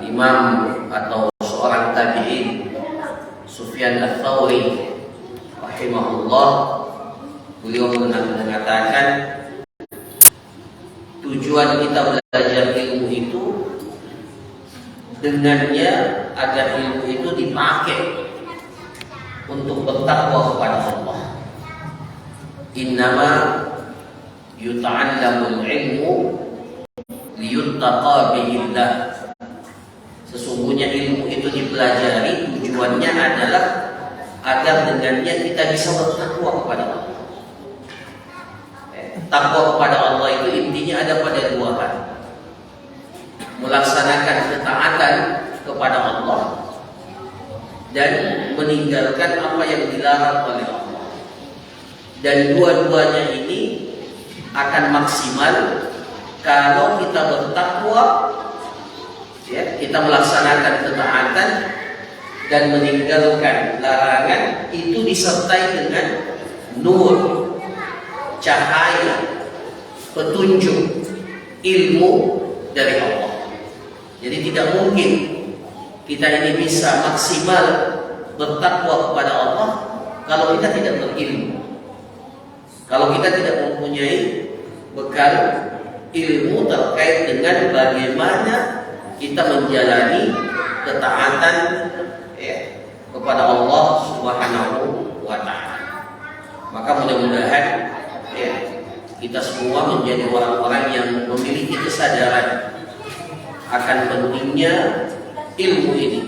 Imam atau seorang tabi'in Sufyan Ats-Tsauri rahimahullah, beliau mengatakan tujuan kita belajar ilmu itu dengannya agar ilmu itu dipakai untuk bertakwa kepada Allah. Innama yuta'allamul ilmu liyuttaqa bihillah. Sesungguhnya ilmu itu dipelajari, tujuannya adalah agar dengannya kita bisa bertakwa kepada Allah. Takwa kepada Allah itu intinya ada pada dua hal: melaksanakan ketaatan kepada Allah dan meninggalkan apa yang dilarang oleh Allah. Dan dua-duanya ini akan maksimal kalau kita bertakwa, ya, kita melaksanakan ketaatan dan meninggalkan larangan, itu disertai dengan nur, cahaya, petunjuk, ilmu dari Allah. Jadi tidak mungkin kita ini bisa maksimal bertakwa kepada Allah kalau kita tidak berilmu, kalau kita tidak mempunyai bekal ilmu terkait dengan bagaimana kita menjalani ketaatan, ya, kepada Allah Subhanahu wa Ta'ala. Maka mudah-mudahan, ya, kita semua menjadi orang-orang yang memiliki kesadaran akan pentingnya ilmu ini,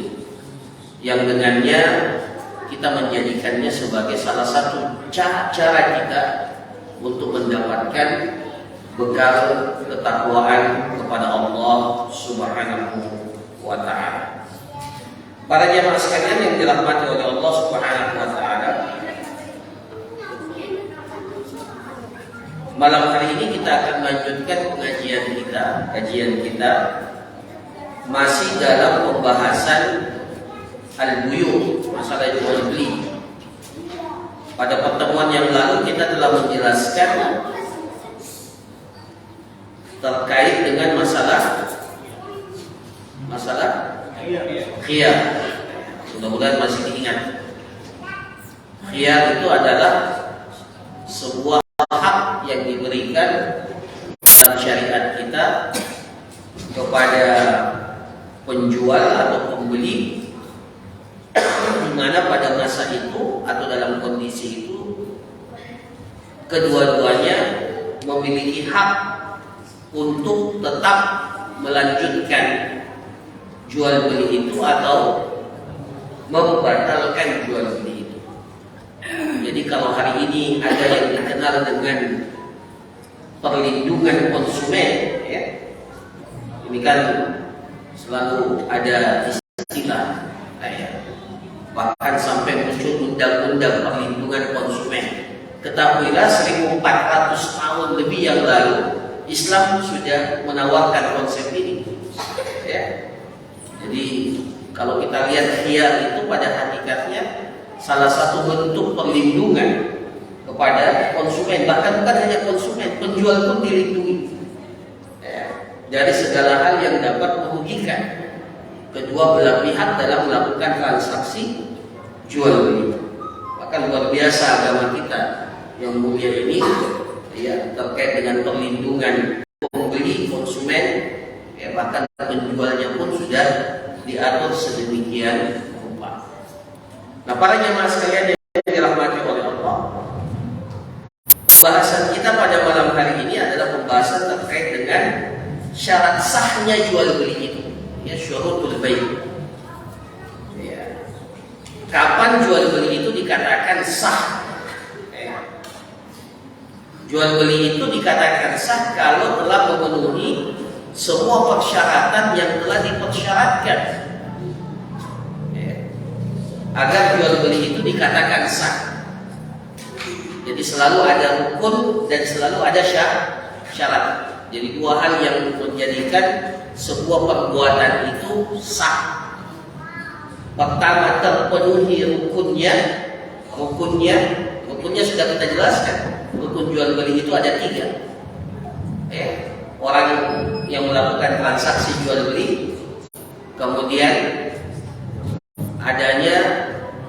yang dengannya kita menjadikannya sebagai salah satu cara kita untuk mendapatkan bekal ketakwaan kepada Allah Subhanahu wa Ta'ala. Para jamaah sekalian yang dirahmati oleh Allah Subhanahu wa Ta'ala, malam hari ini kita akan melanjutkan kajian kita masih dalam pembahasan al-buyu', masalah jual beli. Pada pertemuan yang lalu kita telah menjelaskan terkait dengan masalah khiyar. Mudah-mudahan masih diingat. Khiyar itu adalah sebuah hak yang diberikan dalam syariat kita kepada penjual atau pembeli, di mana pada masa itu atau dalam kondisi itu kedua-duanya memiliki hak untuk tetap melanjutkan jual beli itu atau membatalkan jual beli itu. Jadi kalau hari ini ada yang dikenal dengan perlindungan konsumen, ya, ini kan selalu ada istilah, ya, bahkan sampai muncul undang-undang perlindungan konsumen. Ketahuilah 1400 tahun lebih yang lalu Islam sudah menawarkan konsep ini, ya. Jadi kalau kita lihat khiyar itu pada hakikatnya salah satu bentuk perlindungan kepada konsumen. Bahkan bukan hanya konsumen, penjual pun dilindungi, ya, dari segala hal yang dapat merugikan kedua belah pihak dalam melakukan transaksi jual beli. Maka luar biasa agama kita yang mulia ini, ya, terkait dengan perlindungan pembeli konsumen, ya, bahkan penjualnya pun sudah diatur sedemikian rupa. Nah, para jemaah sekalian yang dirahmati oleh Allah, pembahasan kita pada malam hari ini adalah pembahasan terkait dengan syarat sahnya jual beli itu, ya, syurutul bai'. Ya. Kapan jual beli itu dikatakan sah? Jual beli itu dikatakan sah kalau telah memenuhi semua persyaratan yang telah dipersyaratkan, ya, agar jual beli itu dikatakan sah. Jadi selalu ada rukun dan selalu ada syarat. Jadi dua hal yang menjadikan sebuah perbuatan itu sah. Pertama, terpenuhi rukunnya sudah kita jelaskan. Rukun jual beli itu ada 3. Orang yang melakukan transaksi jual beli kemudian adanya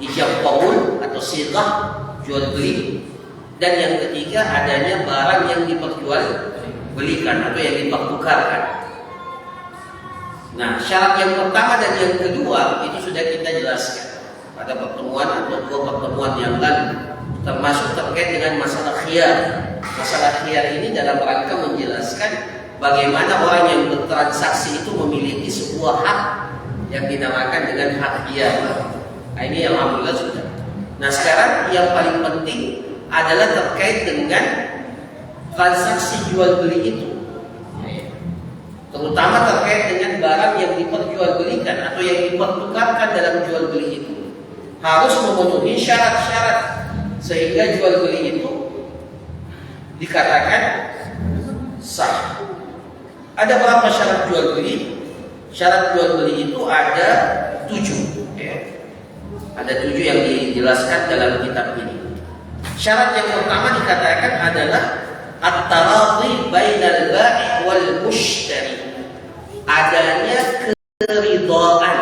ijab qabul atau sighah jual beli, dan yang ketiga adanya barang yang diperjualbelikan atau yang dipertukarkan. Nah, syarat yang pertama dan yang kedua itu sudah kita jelaskan pada pertemuan atau dua pertemuan yang lalu, termasuk terkait dengan masalah khiyar. Masalah khiyar ini dalam rangka menjelaskan bagaimana orang yang bertransaksi itu memiliki sebuah hak yang dinamakan dengan hak khiyar. Nah, ini alhamdulillah sudah. Nah, sekarang yang paling penting adalah terkait dengan transaksi jual beli itu, terutama terkait dengan barang yang diperjualbelikan atau yang dipertukarkan dalam jual beli itu harus memenuhi syarat-syarat sehingga jual beli itu dikatakan sah. Ada berapa syarat jual beli? Syarat jual beli itu ada 7. Ada 7 yang dijelaskan dalam kitab ini. Syarat yang pertama dikatakan adalah at-taradhi bainal bai' wal mushtari. Adanya keridhaan.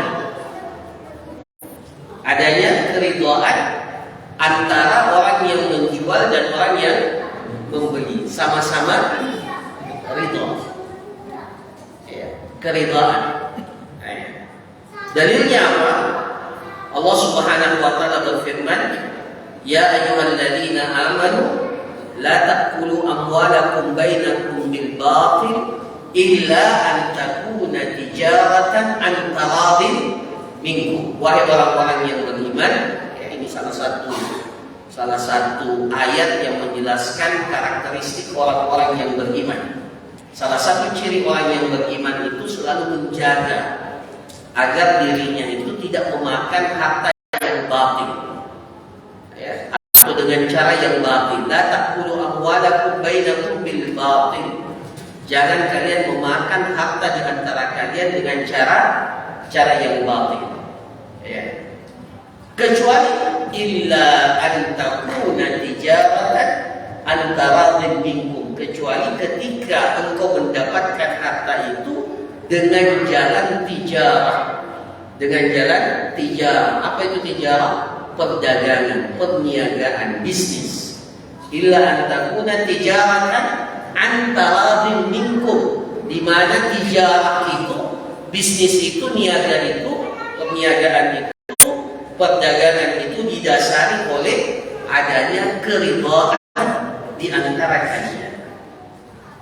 Adanya keridhaan antara orang yang menjual dan orang yang membeli, sama-sama ridha. Keridhaan. Dalilnya apa? Allah Subhanahu wa taala berfirman, "Ya ayyuhalladzina amanu la ta'kulu amwalakum bainakum bil batil illa an takuna tijaratan an taradin minkum." Wahai orang-orang yang beriman, ini salah satu ayat yang menjelaskan karakteristik orang-orang yang beriman. Salah satu ciri orang yang beriman itu selalu menjaga agar dirinya itu tidak memakan harta yang batil, atau dengan cara yang batil. La ta'kulu amwalakum bainakum bil batil. Jangan kalian memakan harta di antara kalian dengan cara yang batil. Kecuali illa an takuna tijaratan an taradin minkum, kecuali ketika engkau mendapatkan harta itu dengan jalan tijarah. Dengan jalan tijarah. Apa itu tijarah? Perdagangan, perniagaan, bisnis. Illa an takuna tijaratan an taradin minkum, di mana tijarah itu, bisnis itu, niaga itu, perniagaan itu, perdagangan itu didasari oleh adanya keridhaan di antara kalian.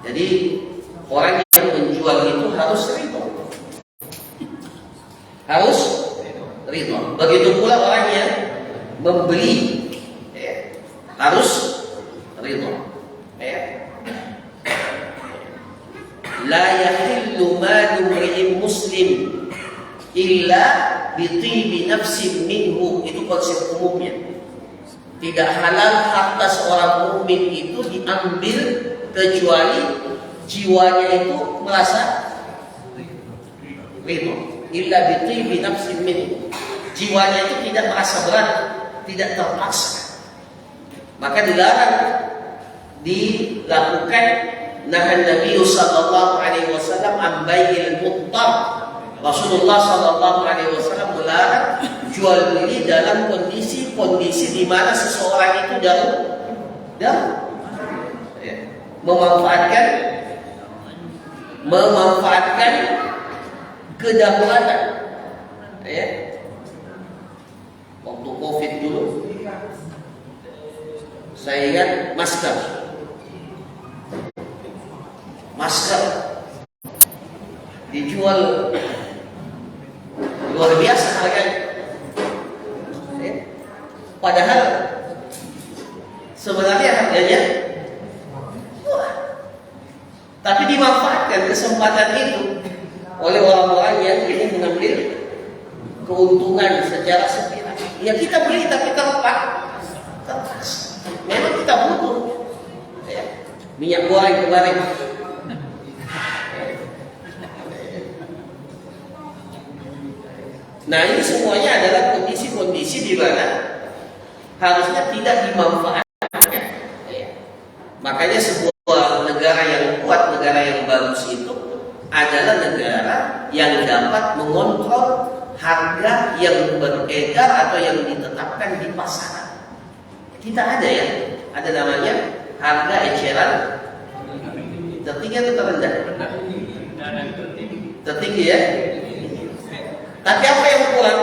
Jadi orang yang menjual itu harus ridho. Harus ridho. Begitu pula orang yang membeli harus ridho. La yahillu malu imri'in muslim illa bitibi nafsin minhu. Itu konsep umumnya. Tidak halal harta seorang mukmin itu diambil kecuali jiwanya itu merasa ridho. Illa bitibi nafsin minhu. Jiwanya itu tidak merasa berat, tidak terpaksa. Maka dilarang dilakukan. Nahan Nabi sallallahu alaihi wasallam an bai'il muttar. Rasulullah sallallahu alaihi wasallam melarang jual beli dalam kondisi di mana seseorang itu dalam memanfaatkan kedaruratan. Waktu Covid dulu saya ingat masker dijual luar biasa harganya. Padahal sebenarnya harganya murah, tapi dimanfaatkan kesempatan itu oleh orang-orang yang ingin mengambil keuntungan secara sepihak. Ya kita beli tapi terpaksa. Memang kita butuh minyak goreng kemarin. Nah, ini semuanya adalah kondisi-kondisi di mana harusnya tidak dimanfaatkan. Makanya sebuah negara yang kuat, negara yang bagus itu adalah negara yang dapat mengontrol harga yang beredar atau yang ditetapkan di pasaran. Kita ada ya, ada namanya harga eceran tertinggi atau terendah? Tertinggi ya. Tapi apa yang kurang?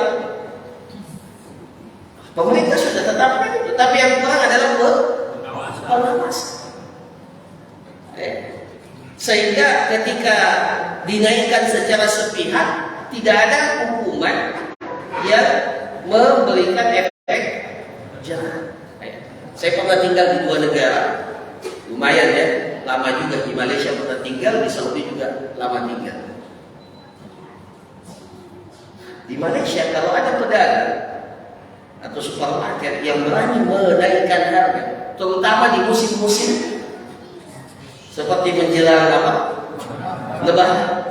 Pemerintah sudah tetapkan itu, tapi yang kurang adalah pengawasan. Sehingga ketika dinaikkan secara sepihak, tidak ada hukuman yang memberikan efek jerah. Saya pernah tinggal di 2 negara, lumayan ya, lama juga. Di Malaysia pernah tinggal, di Saudi juga lama tinggal. Di Malaysia kalau ada pedagang atau supermarket yang berani menaikkan harga, terutama di musim-musim seperti menjelang apa? Lebaran,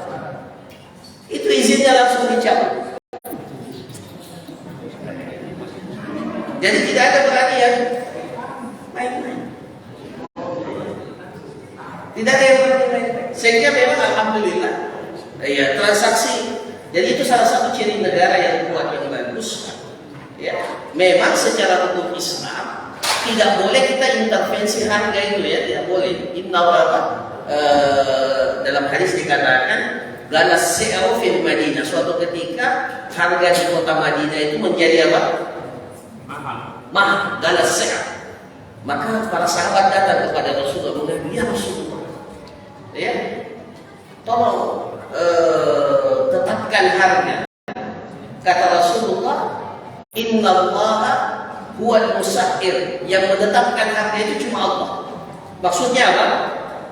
itu izinnya langsung dicabut. Jadi tidak ada berani yang main-main. Tidak ada yang berani main-main. Sehingga memang alhamdulillah, ya, transaksi. Jadi itu salah satu ciri negara yang kuat, yang bagus. Ya, memang secara hukum Islam tidak boleh kita intervensi harga itu ya, tidak boleh. Dalam hadis dikatakan galas si'ru fil Madinah, suatu ketika harga di kota Madinah itu menjadi apa? Mahal, galas si'r. Maka para sahabat datang kepada Rasulullah, ya Rasulullah, ya, tolong tetapkan harga. Kata Rasulullah, innallaha huwal musa'ir, yang menetapkan harga itu cuma Allah. Maksudnya apa?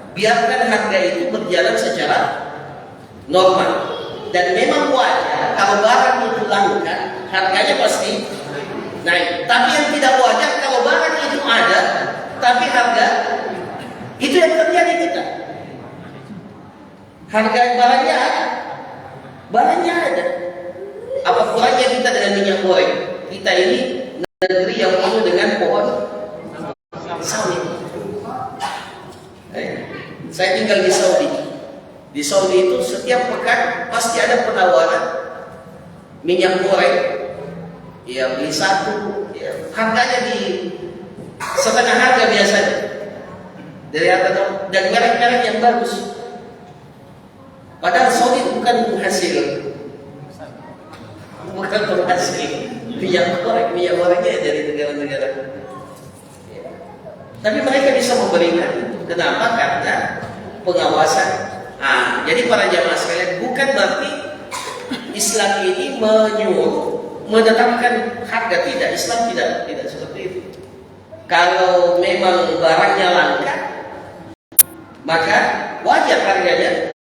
Biarkan harga itu berjalan secara normal. Dan memang wajar kalau barang itu langka, harganya pasti naik. Tapi yang tidak wajar kalau barang itu ada, tapi harga itu yang terjadi kita. Harga barangnya ada, barangnya ada. Apa kurangnya kita dengan minyak goreng? Kita ini negeri yang penuh dengan pohon sawit. Saya tinggal di Saudi. Di Saudi itu setiap pekan pasti ada penawaran minyak goreng. Ya, beli satu, ya, harganya di setengah harga biasanya. Dari harga dan merek-merek yang bagus. Padahal Saudi bukan penghasil minyak gorengnya dari negara-negara. Ya. Tapi mereka bisa memberikan itu. Kenapa? Karena pengawasan. Jadi para jamaah sekalian, bukan berarti Islam ini menyuruh menetapkan harga, tidak. Islam tidak seperti itu. Kalau memang barangnya langka, maka wajar harganya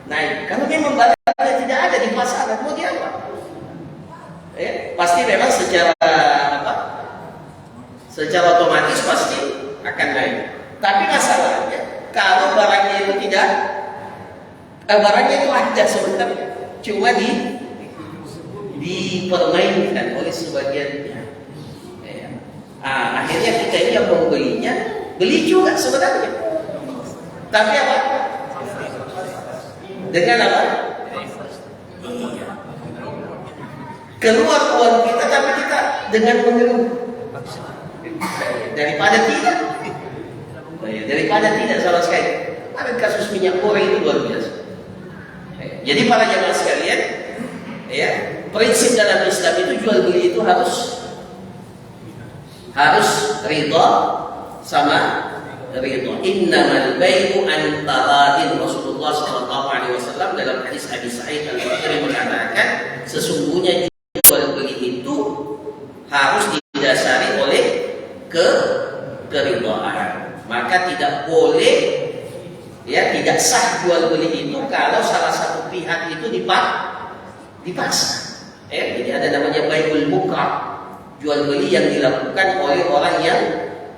naik. Kalau memang barangnya tidak ada di pasaran, mau diapa? Pasti memang secara otomatis pasti akan naik. Tapi masalahnya kalau barangnya itu tidak, barangnya itu ada sebenarnya, cuma dipermainkan oleh sebagian pihak. Akhirnya kita ini yang membelinya, beli juga sebenarnya. Tapi apa? Dengan apa? Keluar uang kita, tapi kita dengan mengeluh. Daripada tidak sama sekali. Ada kasus minyak goreng itu luar biasa. Jadi para jamaah sekalian, ya, prinsip dalam Islam itu jual beli itu harus ridha sama ridha. Innamal bai'u an taradin. Rasulullah SAW dalam hadis Abi Sa'id Al-Khudri mengatakan, sesungguhnya jual beli itu harus didasari oleh keridhaan. Maka tidak boleh, ya, tidak sah jual beli itu kalau salah satu pihak itu dipaksa. Jadi ada namanya bai'ul mukrah, jual beli yang dilakukan oleh orang yang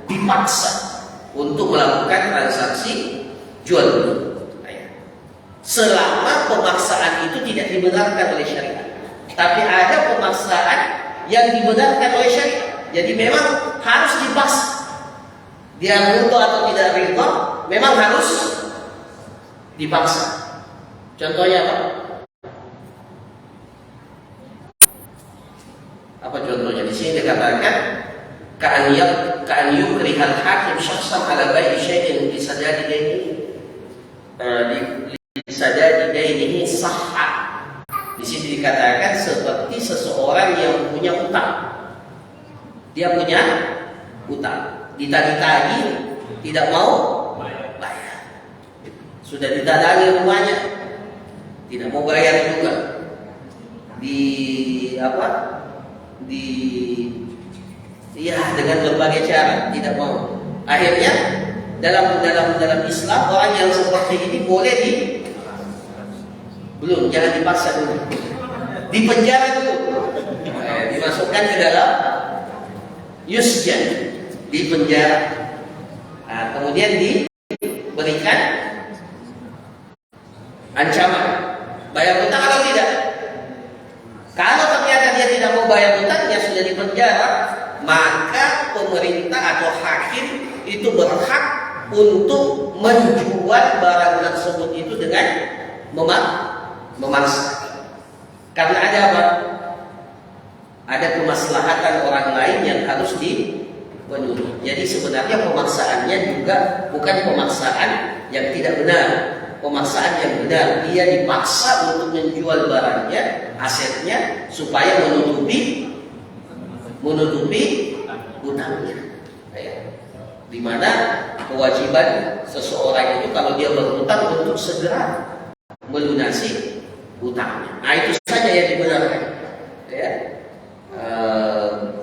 dipaksa untuk melakukan transaksi jual beli. Selama pemaksaan itu tidak dibenarkan oleh syariat. Tapi ada pemaksaan yang dibenarkan oleh syariat. Jadi memang harus dipaksa. Dia ridha atau tidak ridha, memang harus dipaksa. Contohnya apa? Apa contohnya? Di sini dikatakan ka'an yukrihal hakim syakhsan ala bai'i syai'in bi sadadi dainihi sahha. Di sini dikatakan seperti seseorang yang punya utang. Dia punya utang, ditagih-tagih, tidak mau bayar. Sudah ditadangi rumahnya, tidak mau bayar juga. Dengan berbagai cara tidak mau. Akhirnya dalam Islam orang yang seperti ini boleh jangan dipaksa dulu, dipenjara dulu, dimasukkan ke dalam yusjan, dipenjara. Nah, kemudian diberikan ancaman bayar hutang atau tidak. Kalau ternyata dia tidak mau bayar hutangnya, sudah dipenjara, maka pemerintah atau hakim itu berhak untuk menjual barang tersebut itu dengan memaksa. Karena ada apa? Ada kemaslahatan orang lain yang harus dipenuhi. Jadi sebenarnya pemaksaannya juga bukan pemaksaan yang tidak benar. Pemaksaan yang benar, dia dipaksa untuk menjual barangnya, asetnya, supaya menutupi hutangnya. Di mana kewajiban seseorang itu kalau dia berhutang untuk segera melunasi hutangnya. Nah, itu saja yang dibenarkan.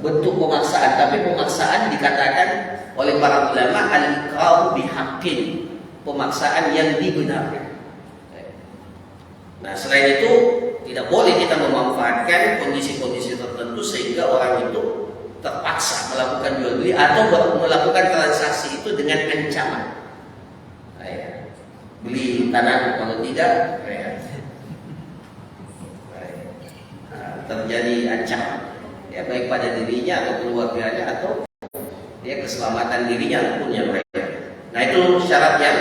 Bentuk pemaksaan, tapi pemaksaan dikatakan oleh para ulama al-iqrar bihaqqin, pemaksaan yang dibenarkan. Nah, selain itu tidak boleh kita memanfaatkan kondisi-kondisi tertentu sehingga orang itu terpaksa melakukan jual beli atau melakukan transaksi itu dengan ancaman. Beli tanah, kalau tidak terjadi ancaman, baik pada dirinya atau keluarganya atau keselamatan dirinya ataupun yang lain. Nah, itu syarat yang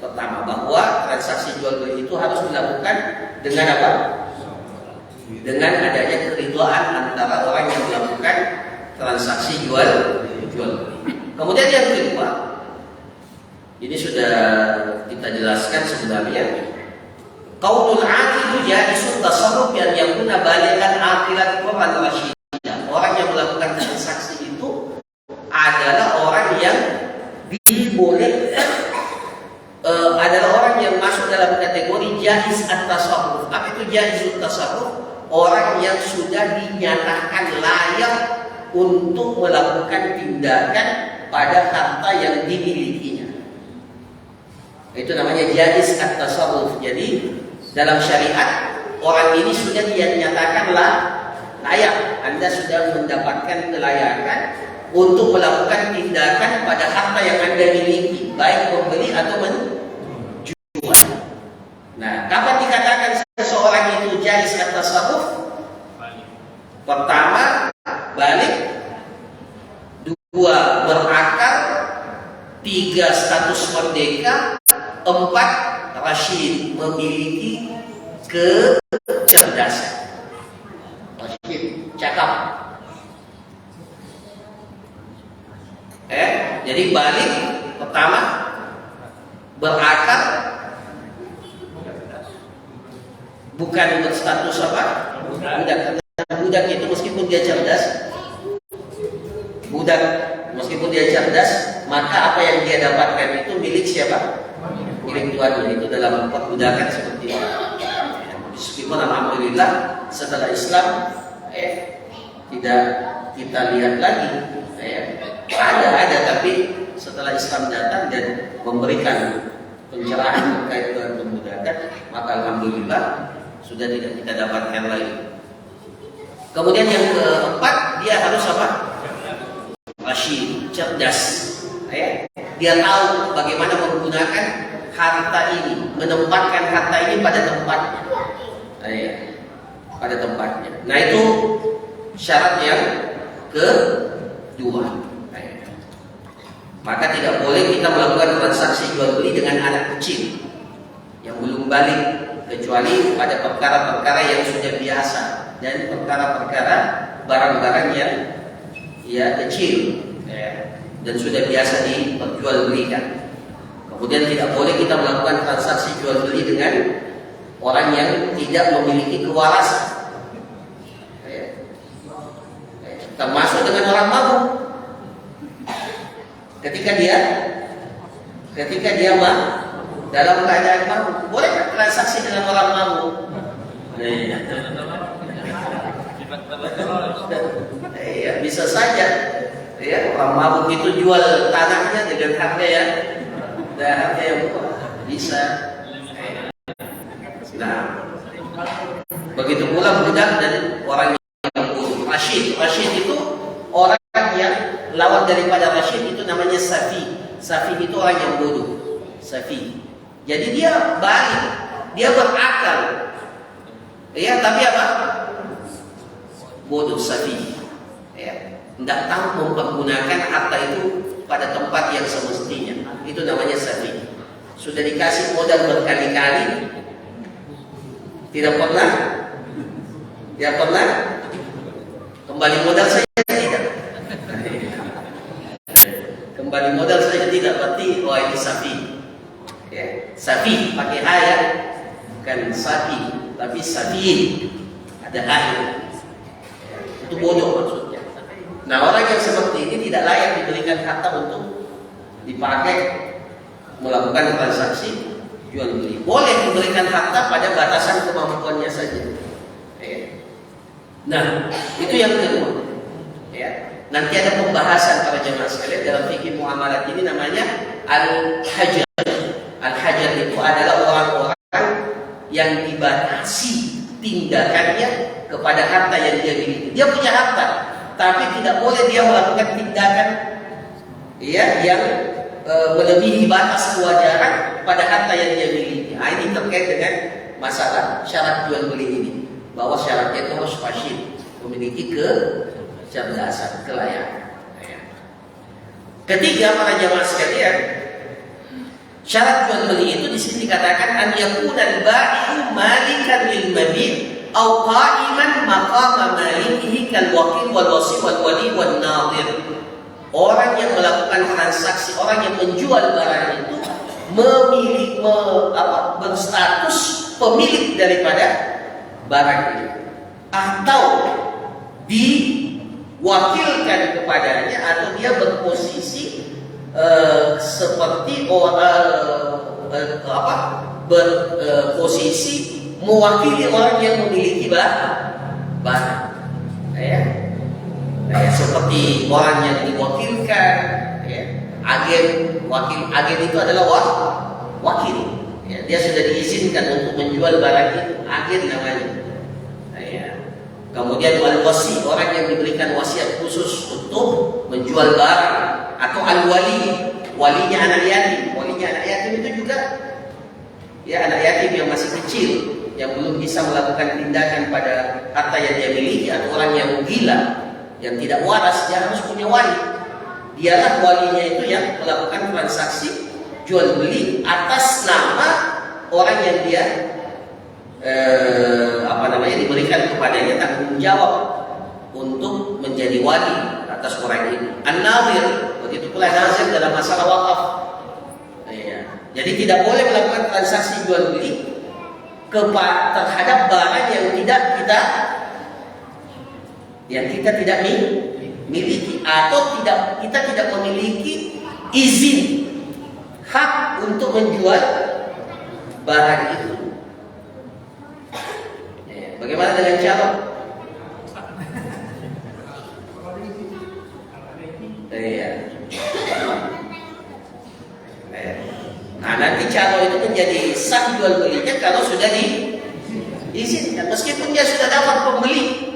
pertama, bahwa transaksi jual beli itu harus dilakukan dengan apa? Dengan adanya keridhaan antara orang yang melakukan transaksi jual beli. Kemudian yang kedua, ini sudah kita jelaskan sebenarnya, qaulul aqilu jaisun tasarruf yang yakuna balighan aqilan Quran rasyidah. Orang yang melakukan transaksi itu adalah orang yang dibolehkan, adalah orang yang masuk dalam kategori jaiz at-tasarruf. Apa itu jaiz at-tasarruf? Orang yang sudah dinyatakan layak untuk melakukan tindakan pada harta yang dimilikinya. Itu namanya jaiz at-tasarruf. Jadi dalam syariat orang ini sudah dinyatakan layak. Anda sudah mendapatkan kelayakan untuk melakukan tindakan pada harta yang Anda miliki, baik membeli atau menjual. Nah, kapan dikatakan seseorang itu jaiz at-tasarruf? Pertama, balik. Dua, berakal. Tiga, status merdeka. Empat, rasyid, memiliki kecerdasan. Rasyid, cakap. Jadi balik pertama, berakal, bukan berstatus apa? Budak. Budak itu meskipun dia cerdas, maka apa yang dia dapatkan itu milik siapa? Milik tuannya. Itu dalam perbudakan seperti itu. Meskipun alhamdulillah setelah Islam tidak kita lihat lagi, ada tapi setelah Islam datang dan memberikan pencerahan terkait dengan perbudakan, maka alhamdulillah sudah tidak kita dapatkan lagi. Kemudian yang keempat, dia harus apa? Rasyid, cerdas. Dia tahu bagaimana menggunakan harta ini, menempatkan harta ini pada tempatnya. Pada tempatnya. Nah, itu syarat yang kedua. Maka tidak boleh kita melakukan transaksi jual beli dengan anak kecil yang belum balik. kecuali pada perkara-perkara yang sudah biasa dan perkara-perkara barang-barang yang kecil dan sudah biasa diperjualbelikan. Kemudian tidak boleh kita melakukan transaksi jual beli dengan orang yang tidak memiliki kewarasan, termasuk dengan orang mabuk. Ketika dia dalam keadaan mabuk, boleh transaksi dengan orang mabuk? Bisa saja. Orang mabuk itu jual tanahnya dengan harga yang murah, bisa. Nah, begitu pula budak dan orang yang bodoh. Rasyid itu orang yang lawan daripada rasyid itu namanya safi. Safi itu orang yang bodoh. Safi. Jadi dia balik, dia berakal. Tapi apa? Bodoh, safi. Tidak tahu mempergunakan harta itu pada tempat yang semestinya. Itu namanya safi. Sudah dikasih modal berkali-kali, tidak pernah kembali modal saja tidak. Kembali modal saja tidak, berarti ini safi. Safi pakai ha bukan sapi, tapi safi ada ha. Itu bodoh maksudnya. Nah, orang yang seperti ini tidak layak diberikan harta untuk dipakai melakukan transaksi jual beli. Boleh diberikan harta pada batasan kemampuannya saja. Nah, itu yang kedua. Nanti ada pembahasan para jemaah sekalian dalam fikih muamalat ini, namanya al-hajar. Al-hajar itu adalah orang-orang yang dibatasi tindakannya kepada harta yang dia miliki. Dia punya harta, tapi tidak boleh dia melakukan tindakan yang melebihi batas kewajaran pada harta yang dia miliki. Ini terkait dengan masalah syarat jual beli ini, bahwa syaratnya itu harus rasyid, memiliki kecerdasan, kelayakan. Ketiga, para jamaah sekalian, syarat jual beli itu di sini dikatakan an yakuna al-ba'i'u malikan lil mabi' aw qa'iman maqama malikihi kal wakil wal wasi wal wali wan nadir. Orang yang melakukan transaksi, orang yang menjual barang itu berstatus pemilik daripada barang itu, atau diwakilkan kepadanya, atau dia berposisi seperti berposisi mewakili orang yang memiliki barang. Seperti orang yang diwakilkan, agen itu adalah wakil. Dia sudah diizinkan untuk menjual barang itu, agen namanya. Kemudian al-wasi, orang yang diberikan wasiat khusus untuk menjual barang, atau al-wali, walinya anak yatim. Walinya anak yatim itu juga anak yatim yang masih kecil, yang belum bisa melakukan tindakan pada harta yang dia miliki, atau orang yang gila, yang tidak waras, dia harus punya wali. Dialah walinya itu yang melakukan transaksi jual beli atas nama orang yang dia diberikan kepadanya tanggung jawab untuk menjadi wali atas orang ini. An-nazir, begitu pula nazir dalam masalah wakaf. Jadi tidak boleh melakukan transaksi jual beli terhadap barang yang kita tidak miliki, atau kita tidak memiliki izin hak untuk menjual barang itu. Bagaimana dengan calon? Nah, nanti calon itu menjadi sah jual belinya kalau sudah diizinkan, meskipun dia sudah dapat pembeli.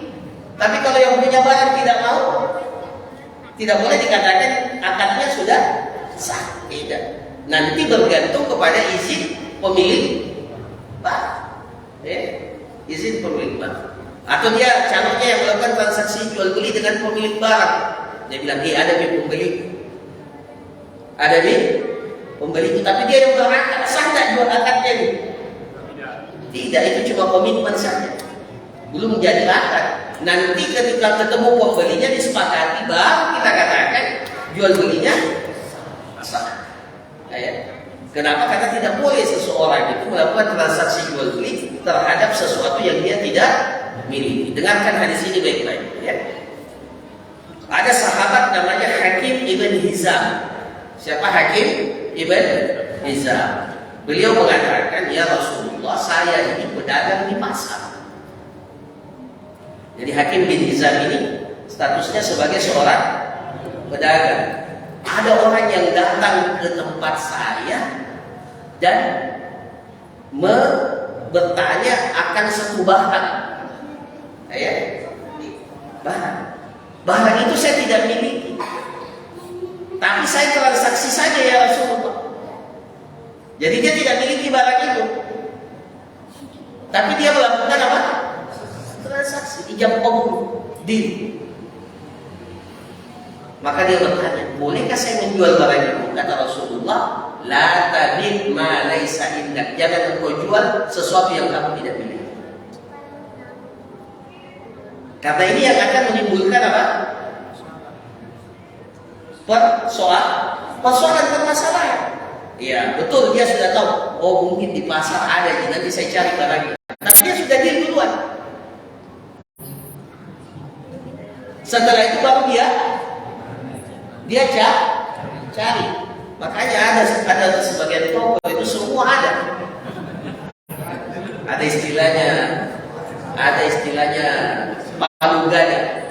Tapi kalau yang punya barang tidak mau, tidak boleh dikatakan akadnya sudah sah. Tidak. Nanti bergantung kepada izin pemilik barang. Izin pemilik barang. Atau dia calonnya yang melakukan transaksi jual beli dengan pemilik barang. Dia bilang, ada pembeli. Ada pembeli, tapi dia yang berakad, sah nggak jual akadnya ini? Tidak, itu cuma komitmen saja, belum menjadi akad. Nanti ketika ketemu pembelinya disepakati, baru kita katakan jual belinya sah. Ya. Kenapa? Karena tidak boleh seseorang itu melakukan transaksi jual beli terhadap sesuatu yang dia tidak miliki. Dengarkan hadis ini baik-baik. Ya. Ada sahabat namanya Hakim ibn Hizam. Siapa Hakim ibn Hizam? Beliau mengatakan, ya Rasulullah, saya ini pedagang di pasar. Jadi Hakim bin Hizam ini statusnya sebagai seorang pedagang. Ada orang yang datang ke tempat saya dan bertanya akan satu bahan. Ya, bahan itu saya tidak miliki, tapi saya transaksi saja ya Rasulullah. Jadi dia tidak miliki barang itu, tapi dia melakukan apa? Transaksi, ijab qabul, deal. Maka dia bertanya, bolehkah saya menjual barang itu? Kata Rasulullah, la tabi' ma laisa indak. Jangan engkau jual sesuatu yang kamu tidak miliki. Karena ini yang akan menimbulkan apa? Persoalan permasalahan. Iya, betul, dia sudah tahu. Oh, mungkin di pasar ada, nanti saya cari barangnya. Tapi dia sudah deal duluan. Setelah itu baru dia cari. Makanya ada sebagian toko itu semua ada. Ada istilahnya palu gada.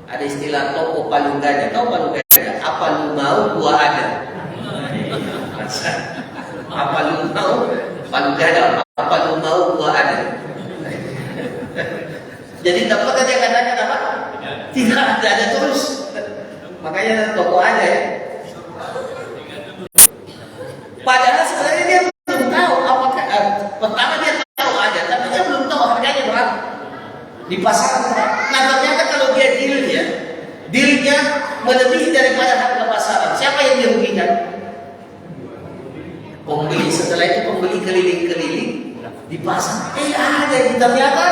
Ada istilah toko palu gada. Tahu palu gada? Apa lu mau gua ada. Apa lu mau palu gada? Apa lu mau gua ada. Jadi dapat aja katakan apa? Tidak ada terus. Makanya toko aja ya. Padahal sebenarnya dia belum tahu apakah pertama dia tahu ada, tapi dia belum tahu harganya berapa di pasar. Nah ternyata kalau dia dealnya melebihi daripada harga pasaran, siapa yang dirugikan? Pembeli. Setelah itu pembeli keliling-keliling di pasar, ada yang ternyata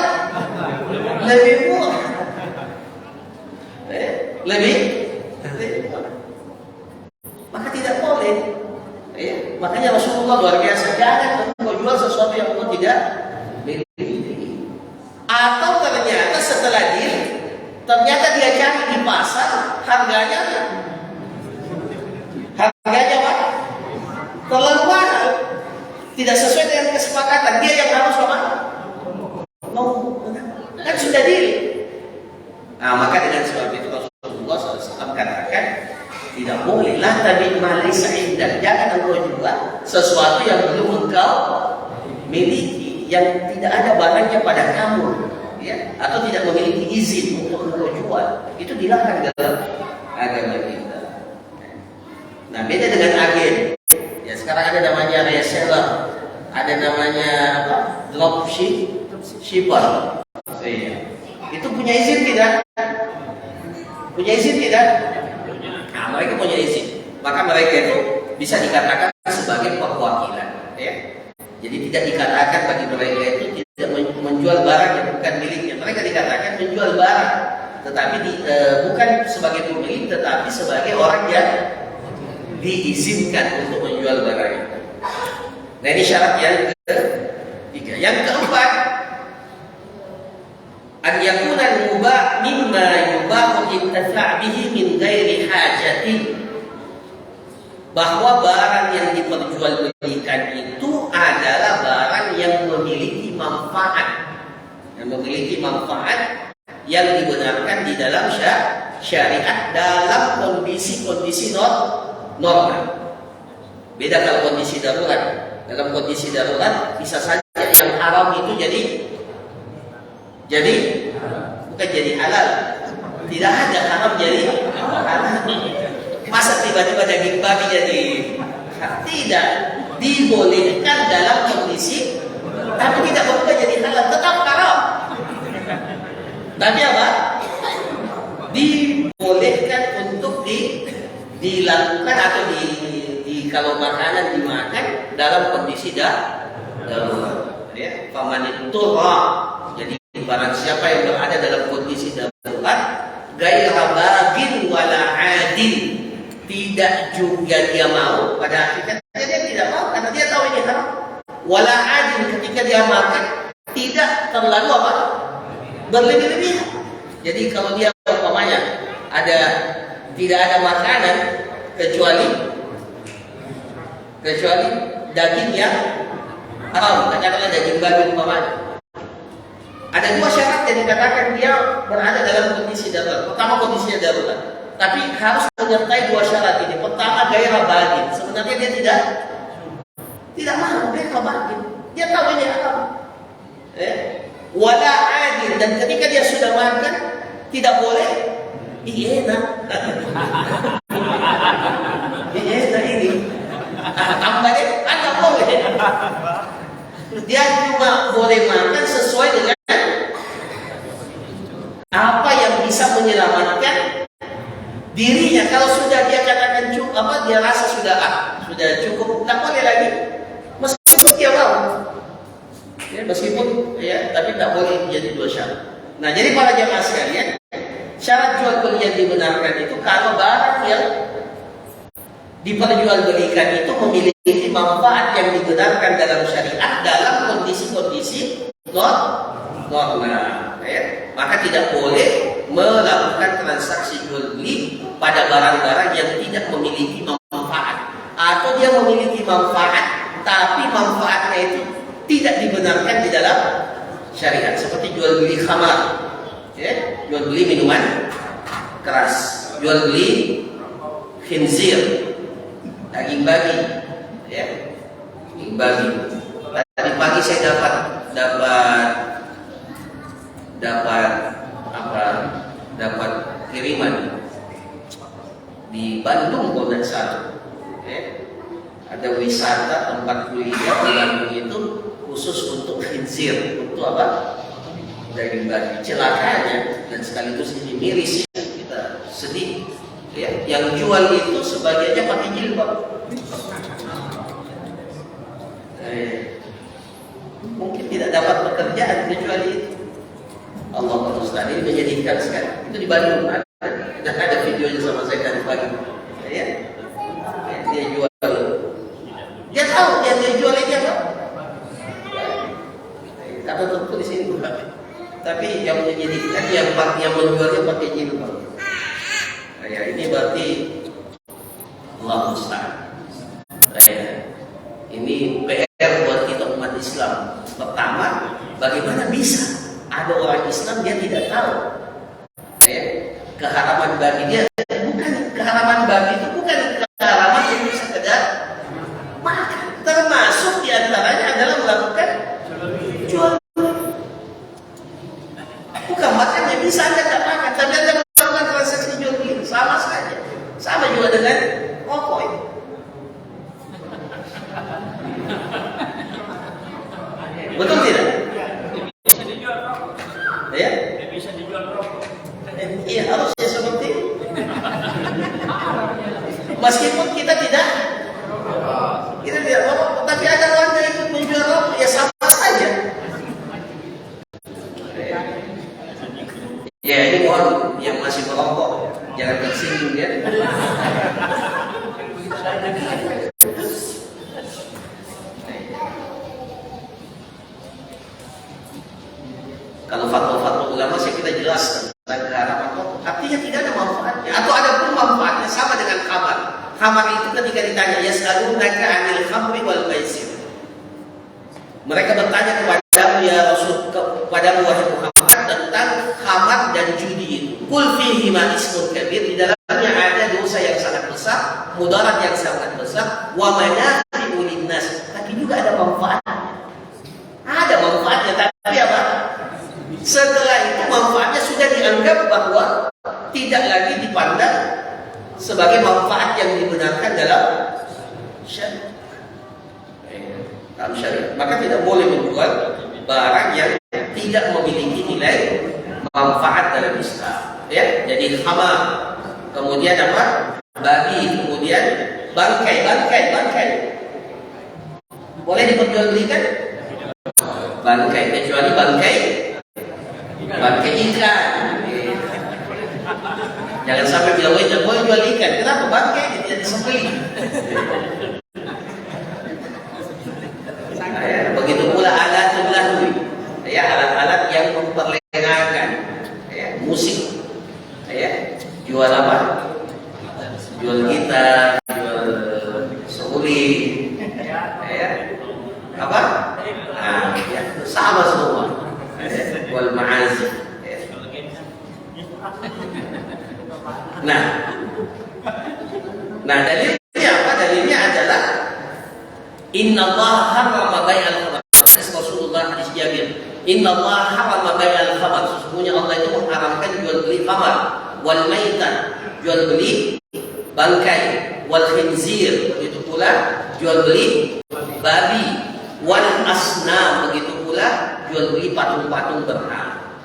lebih murah, lebih. Maka tidak boleh. Makanya Rasulullah luar biasa, jangan engkau jual sesuatu yang engkau tidak miliki. Atau ternyata setelah deal, ternyata dia cari di pasar harganya apa? Terlalu mahal, tidak sesuai dengan kesepakatan. Dia yang harus apa? Kan sudah deal. Nah, maka dengan sebab itu Rasulullah SAW katakan, tidak bolehlah tabi' ma laysa indak. Jangan engkau jual sesuatu yang belum engkau miliki, yang tidak ada barangnya pada kamu, ya, atau tidak memiliki izin untuk engkau jual. Itu dilarang dalam agama kita. Nah, beda dengan agen. Ya, sekarang ada namanya reseller, ada namanya apa? Dropshipper. Itu punya izin tidak? Punya izin tidak? Nah, mereka punya izin. Maka mereka itu bisa dikatakan sebagai perwakilan. Ya. Jadi tidak dikatakan bagi mereka itu tidak menjual barang yang bukan miliknya. Mereka dikatakan menjual barang, tetapi bukan sebagai pemilik, tetapi sebagai orang yang diizinkan untuk menjual barang itu. Nah, ini syarat yang ketiga. Yang keempat, an yakuna al-mubah mimma yubahu intafa' bihi min ghairi hajatin. Bahwa barang yang diperjualbelikan itu adalah barang yang memiliki manfaat. Yang memiliki manfaat yang dibenarkan di dalam syariat dalam kondisi-kondisi normal. Beda kalau kondisi darurat. Dalam kondisi darurat bisa saja yang haram itu jadi bukan jadi halal. Tidak ada haram jadi halal. Masa tiba-tiba daging babi jadi tidak, dibolehkan dalam kondisi, tapi tidak berubah jadi halal, tetap haram. Tapi apa? Dibolehkan untuk dilakukan atau kalau makanan dimakan dalam kondisi darurat. Ya. faman turra. Jadi barang siapa yang berada dalam kondisi darurat, gairah bagin wala adin, tidak juga dia mau, pada hakikatnya dia tidak mau karena dia tahu ini haram. Wala adin, ketika dia makan tidak terlalu apa? Berlebih-lebihan. Jadi kalau dia umpamanya tidak ada makanan kecuali daging yang haram, katakanlah daging babi umpamanya. Ada dua syarat yang dikatakan dia berada dalam kondisi darurat. Pertama, kondisinya darurat, tapi harus menyertai dua syarat ini. Pertama, gairah bagin. Sebenarnya dia tidak mau gairah bagin. Dia tahu ini haram. Wala adil, dan ketika dia sudah makan tidak boleh enak. Enak ini. Tambah deh, tidak boleh. Dia cuma boleh makan sesuai dengan apa yang bisa menyelamatkan dirinya. Kalau sudah dia katakan cukup, dia rasa sudah cukup, tak boleh lagi. Meskipun dia mau, tapi tak boleh menjadi dua syarat. Nah, jadi para jamaah sekalian, syarat jual beli yang dibenarkan itu kalau barang yang diperjualbelikan itu memiliki manfaat yang dibenarkan dalam syariat dalam kondisi-kondisi normal, maka tidak boleh melakukan transaksi jual beli pada barang-barang yang tidak memiliki manfaat, atau dia memiliki manfaat tapi manfaatnya itu tidak dibenarkan di dalam syariat, seperti jual beli khamar, jual beli minuman keras, jual beli khinzir, daging babi, daging babi. Tadi pagi saya dapat kiriman di Bandung Golden Satu. Ada wisata tempat kuliner di Bandung itu khusus untuk khinzir, untuk apa? Daging babi. Celakanya dan sekaligus ini miris, kita sedih. Yang jual itu sebagiannya pakai jilbab. Mungkin tidak dapat pekerjaan kecuali itu. Allah Ustaz, ini menyedihkan sekali. Itu di Bandung ada videonya sama saya tadi pagi. Dia jual. Dia tahu dia jual ini apa? Kata tentu di sini bukan. Tapi yang menyedihkan yang menjualnya pakai jilbab. Ini berarti Allah Ustaz. Ini PR buat kita umat Islam. Pertama, bagaimana bisa ada orang Islam dia tidak tahu keharaman babi dia? Bukan keharaman babi itu bukan keharaman yang bisa sekedar makan. Termasuk diantaranya adalah melakukan jual beli. Bukan makannya bisa Anda tidak makan, tapi Anda melakukan transaksi jual beli, sama saja. Sama juga dengan rokok ini. Betul tidak? Bisa dijual rokok. Bisa dijual rokok. Iya, harusnya seperti itu. Meskipun kita tidak rokok, tapi ada orang yang ikut menjual rokok, ya sama saja. Ya, ini mohon yang masih merokok jangan tersinggung ya. Kalau fatwa-fatwa ulama saya kita jelaskan tentang keharaman rokok. Artinya tidak ada manfaatnya, atau ada pun manfaatnya sama dengan khamar. Khamar itu ketika ditanya yas'alunaka 'anil khamri wal maisir. Mereka bertanya kepadamu ya Rasul, kepadamu wahai Muhammad tentang khamar dan judi itu. Qul fihi ma ismun kabir, di dalamnya ada dosa yang sangat besar, mudarat yang sangat besar, wa manafi'u linnas, tapi juga ada manfaat. Ada manfaatnya, tapi apa? Setelah itu manfaatnya sudah dianggap bahwa tidak lagi dipandang sebagai manfaat yang dibenarkan dalam syariat. Maka tidak boleh menjual barang yang tidak memiliki nilai manfaat dalam Islam. Jadi khamar, kemudian apa? Babi, kemudian bangkai. Boleh diperjualbelikan? bangkai, kecuali bangkai ikan. Jangan sampai bilang, "Woi, jangan boleh jual ikan." Kenapa bangkai tidak disembelih? Nah, ya, begitu pula alat lahwi, ya, alat-alat yang memperlengakan, ya, musik, ya, jual apa? Jual gitar, jual seuli, ya, apa? Nah, ya, sama semua. Ya, jual ma'azif. Ya. Nah, dalilnya apa? Dalilnya adalah Inna Allah harrama bai'al khamar. Rasulullah hadis Jabir. Inna Allah harrama bai'al khamar. Sesungguhnya Allah itu mengharamkan jual beli khamar, wal maitan, jual beli bangkai, wal khinzir, begitu pula jual beli babi, wal asnam, begitu pula jual beli patung-patung berhala.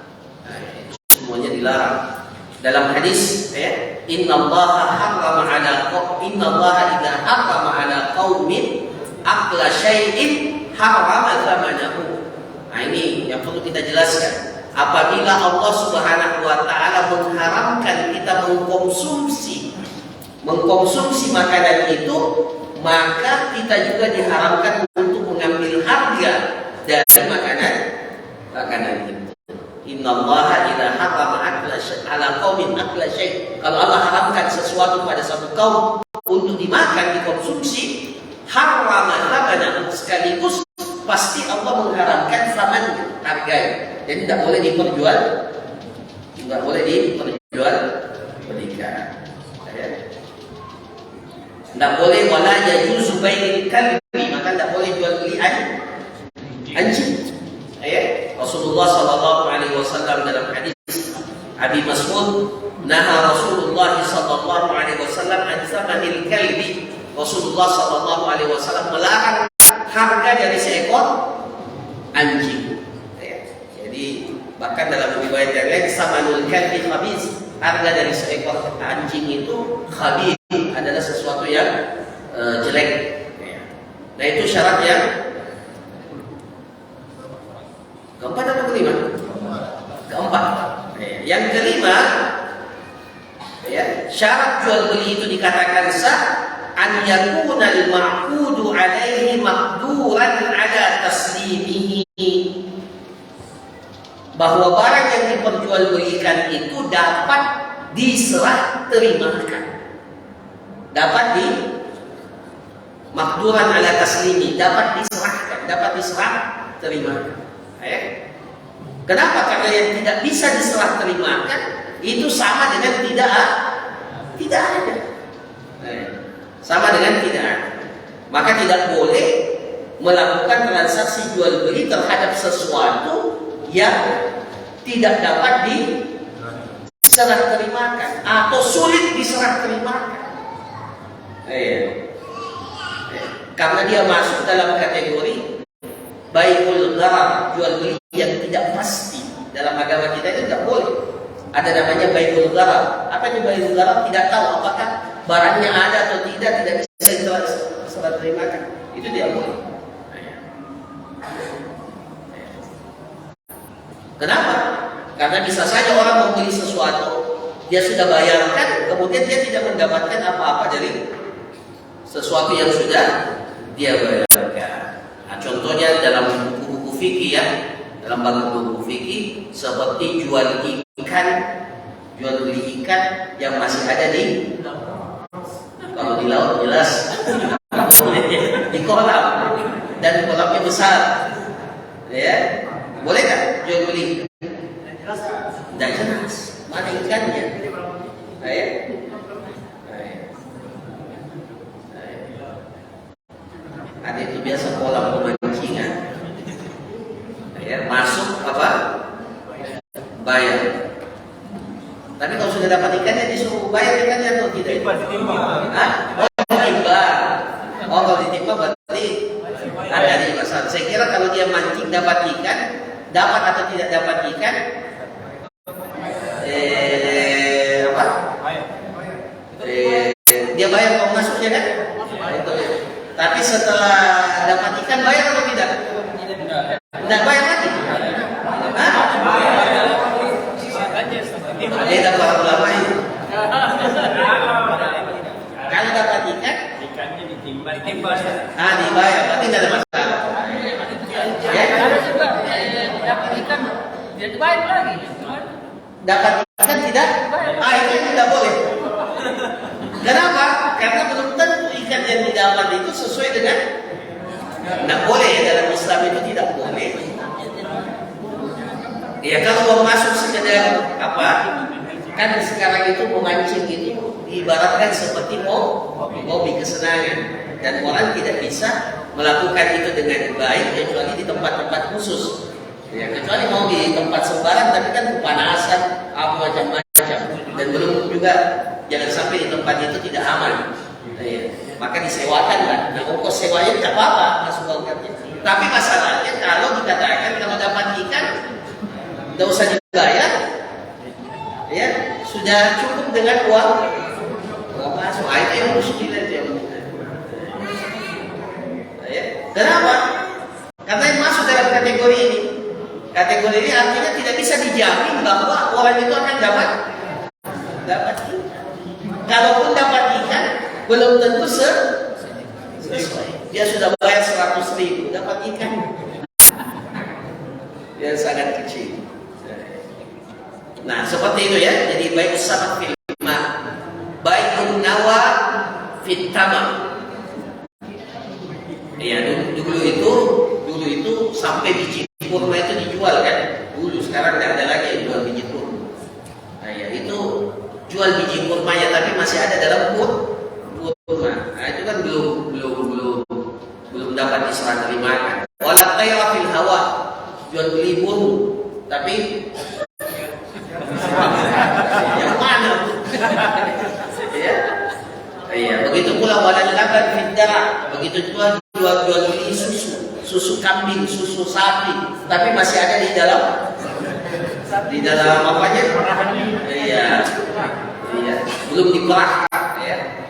Nah, itu semuanya dilarang. Dalam hadis, ya, Inna Allah harrama ala qaum, Inna Allah idza harrama ala qaumin akla syai'in harrama thamanahu. Nah, ini yang perlu kita jelaskan. Apabila Allah Subhanahu wa taala mengharamkan kita mengkonsumsi makanan itu, maka kita juga diharamkan untuk mengambil harga dari makanan itu. Innallaha idza harrama ala qaumin akla syai'. Kalau Allah haramkan sesuatu pada satu kaum untuk dimakan, dikonsumsi, harrama thamanahu, sekaligus pasti Allah mengharamkan thaman, harganya. Jadi tidak boleh diperjualbelikan. Ya. Tidak boleh wala yajuzu bai'il kalbi, maka tidak boleh jual beli anjing. Ya. Rasulullah sallallahu alaihi wasallam dalam hadis Abi Mas'ud, naha Rasulullah sallallahu alaihi wasallam an tsamanil kalbi. Rasulullah sallallahu alaihi wasallam melarang harga dari seekor anjing. Ya. Jadi bahkan dalam riwayat yang lain, samanul kalbi khabis, harga dari seekor anjing itu khabis, adalah sesuatu yang jelek. Ya. Nah, itu syarat yang keempat atau kelima? Keempat. Ya. Yang kelima, ya, syarat jual beli itu dikatakan sah an yakuna al-ma'qudu alaihi maqduran ala taslimihi, bahwa barang yang diperjualbelikan itu dapat diserah terimakan, maqduran ala taslimi, dapat diserahkan, dapat diserah terimakan. Kenapa? Karena yang tidak bisa diserah terimakan itu sama dengan tidak ada. Sama dengan tidak ada. Maka tidak boleh melakukan transaksi jual beli terhadap sesuatu yang tidak dapat diserah terimakan atau sulit diserah terimakan. Karena dia masuk dalam kategori bai'ul gharar, jual beli yang tidak pasti. Dalam agama kita itu tidak boleh. Ada namanya bai'ul gharar. Apa itu bai'ul gharar? Tidak tahu apakah barangnya ada atau tidak bisa diserah terimakan. Itu tidak boleh. Kenapa? Karena bisa saja orang membeli sesuatu, dia sudah bayarkan, kemudian dia tidak mendapatkan apa-apa dari sesuatu yang sudah dia bayarkan. Nah, contohnya dalam buku-buku fikih, ya, dalam buku fikih seperti jual beli ikan yang masih ada di, kalau di laut jelas di kolam, dan kolamnya besar, ya, boleh kan jual beli? Tidak jelas mana ikannya, ya. Ada itu biasa kolam pemancingan, ya, masuk apa? Bayar. Tapi kalau sudah dapat ikannya disuruh bayar ikannya atau tidak? Timba. Kalau ditimba berarti ada di masalah. Saya kira kalau dia mancing dapat ikan, dapat atau tidak dapat ikan, dia bayar kalau masuknya kan? Tapi setelah dapat ikan bayar atau tidak? Tidak bayar Jadi baik lagi. Dapat ikan tidak? Itu yang tidak boleh. Kenapa? Karena belum tentu ikan yang didapat itu sesuai dengan. Tidak boleh ya, dalam Islam itu tidak boleh. Ya kalau mau masuk sekedar apa? Kan sekarang itu memancing itu diibaratkan seperti hobi kesenangan, dan orang tidak bisa melakukan itu dengan baik kecuali di tempat-tempat khusus. Ya, kecuali mau di tempat sembarang, tapi kan kepanasan, apa macam-macam, dan belum juga jangan sampai di tempat itu tidak aman. Ya, maka disewakan lah. Nah, ongkos sewanya tidak apa-apa, masuk ongkosnya. Tapi masalahnya kalau dikatakan kalau dapat ikan tidak usah dibayar, ya sudah cukup dengan uang masuk. Itu yang harus dilihat ya. Kenapa? Karena yang masuk dalam kategori ini. Kategori ini artinya tidak bisa dijamin bahwa orang itu akan dapat ikan. Kalaupun dapat ikan, belum tentu sesuai. Dia sudah bayar 100.000, dapat ikan yang sangat kecil. Nah, seperti itu ya. Jadi baik sama filma, baik nawa fitama. Ya dulu itu sampai biji kurma itu dijual kan. Dulu, sekarang tidak ada lagi yang jual biji kurma. Nah, ya itu jual biji kurmanya tapi masih ada dalam kurma. Nah, itu kan belum dapat diserah terimakan. Wala tayra fil hawa, jual beli burung tapi yang mana? Ya. Iya, begitu pula walal laban fid dara, begitu jual beli susu kambing, susu sapi, tapi masih ada di dalam apanya? Iya, belum diperah, ya.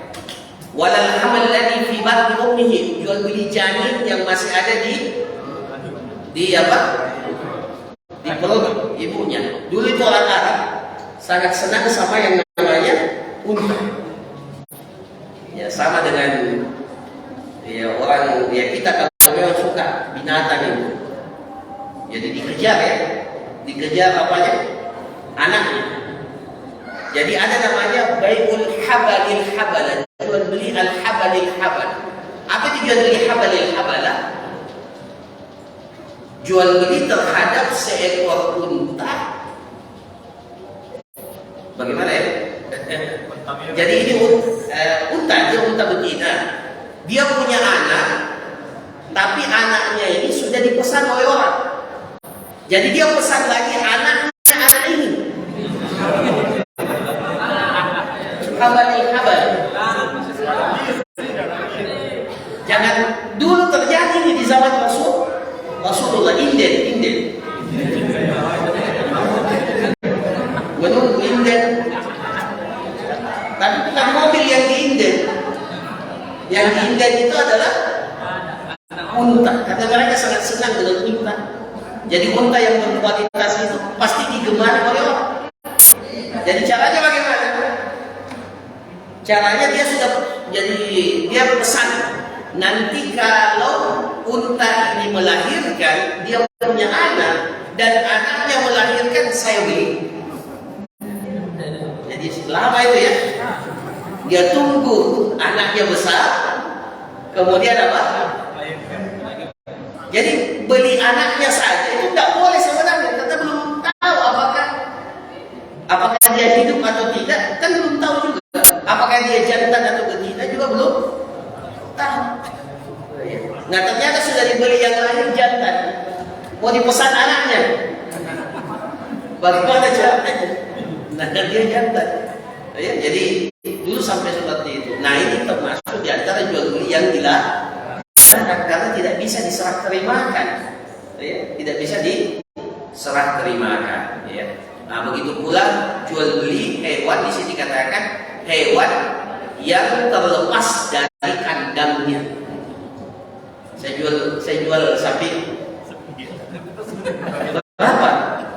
Walal hamal ladzi fi batni ummihi, jual beli janin yang masih ada di apa? Di perut ibunya. Dulu itu orang Arab sangat senang sama yang namanya unta. Ya sama dengan ya orang ya kita kalau memang suka binatang itu. Jadi dikejar apanya? Anaknya. Jadi ada namanya bai'ul habalil habala, jual beli al habalil habal. Apa itu jual beli habalil habala? Jual beli terhadap seekor unta. Bagaimana ya? Jadi ini unta betina. Dia punya anak, tapi anaknya ini sudah dipesan oleh orang. Jadi dia pesan lagi anak ini. Habal. Jangan dulu terjadi ini di zaman Rasulullah inden. Menunggu inden. Tapi bukan mobil yang diinden. Yang diinden itu adalah unta. Karena mereka sangat senang dengan unta. Jadi unta yang berkualitas itu pasti digemari oleh orang. Jadi caranya bagaimana? Caranya dia pesan. Nanti kalau unta ini melahirkan, dia punya anak dan anaknya melahirkan, saya beli. Jadi lama itu ya. Dia tunggu anaknya besar, kemudian apa? Jadi beli anaknya saja itu tidak boleh sebenarnya. Kita belum tahu apakah dia hidup atau tidak, kan belum tahu juga. Apakah dia jantan atau betina juga belum tahu. Nah ternyata sudah dibeli yang lahir jantan, mau dipesan anaknya. Bagaimana caranya? Nah dia jantan. Ya, jadi dulu sampai seperti itu. Nah ini termasuk di antara jual beli yang dilarang karena tidak bisa diserah terimakan. Ya, tidak bisa diserah terimakan. Ya. Nah begitu pula jual beli hewan, di sini dikatakan hewan yang terlepas dari kandangnya. Saya jual sapi. Berapa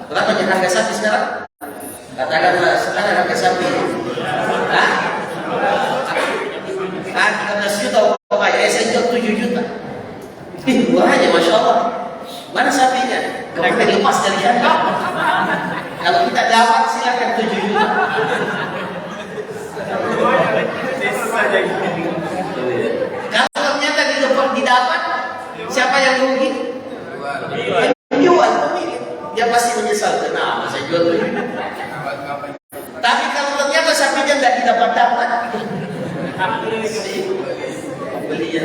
harga sapi sekarang? Katakanlah sekarang harga sapi. 13 juta pokoknya. Saya jual 7 juta. Murah aja, Masya Allah. Mana sapinya? Kemarin lepas dari kandang. Kalau kita dapat silakan 7 juta. Kalau ternyata didapat, siapa yang rugi? Penjual, pemilik. Dia pasti menyesal, kenapa saya jual dulu. Tapi kalau ternyata sapinya nggak didapat, beli ya.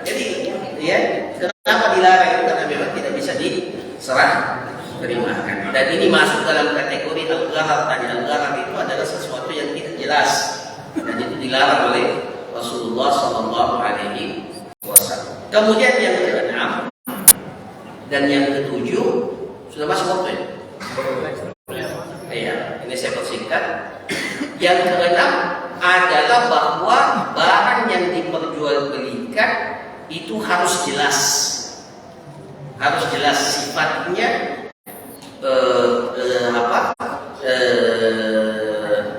Jadi ya, kenapa dilarang itu karena memang tidak bisa diserah terimakan. Dan ini masuk dalam kategori al-gharar. Tadi al-gharar itu adalah sesuatu yang tidak jelas dan itu dilarang oleh Rasulullah Sallallahu Alaihi Wasallam. Kemudian yang keenam dan yang ketujuh sudah masuk waktu ya? Iya, ini saya persingkat. Yang keenam adalah bahwa barang yang diperjualbelikan itu harus jelas, sifatnya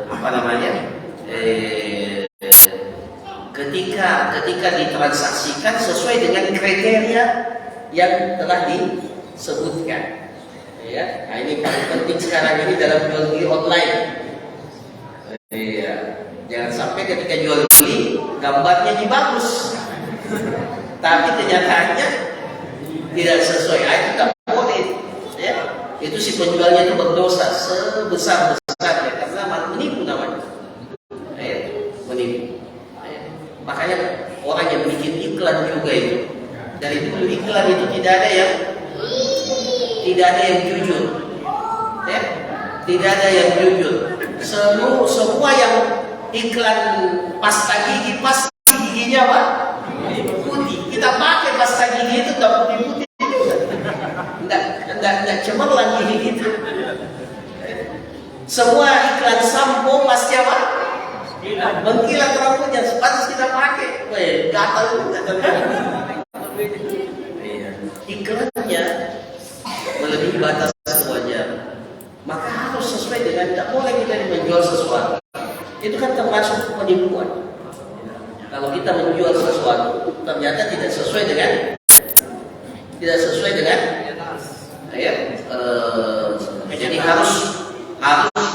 apa namanya? Ketika ditransaksikan sesuai dengan kriteria yang telah disebutkan. Ya, nah ini paling penting sekarang ini dalam jual beli online. Iya, jangan sampai ketika jual beli gambarnya bagus, tapi kenyataannya tidak sesuai. Itu tak boleh. Ya, itu si penjualnya itu berdosa sebesar-besarnya karena menipu namanya. Menipu. Makanya orang yang bikin iklan juga itu dari dulu iklan itu tidak ada yang jujur, ya, tidak ada yang jujur. Semua yang iklan pasta gigi pasti giginya apa? Putih. Kita pakai pasta gigi itu tak putih juga. Enggak cemerlang gigi itu. Semua iklan sampo pasti apa? Mengkilat rambutnya, sepantas kita pakai, gatal juga. Iklannya melebihi batas wajar, maka harus sesuai dengan, tidak boleh kita menjual sesuatu. Itu kan termasuk penipuan. Kalau kita menjual sesuatu ternyata tidak sesuai dengan ya, jadi harus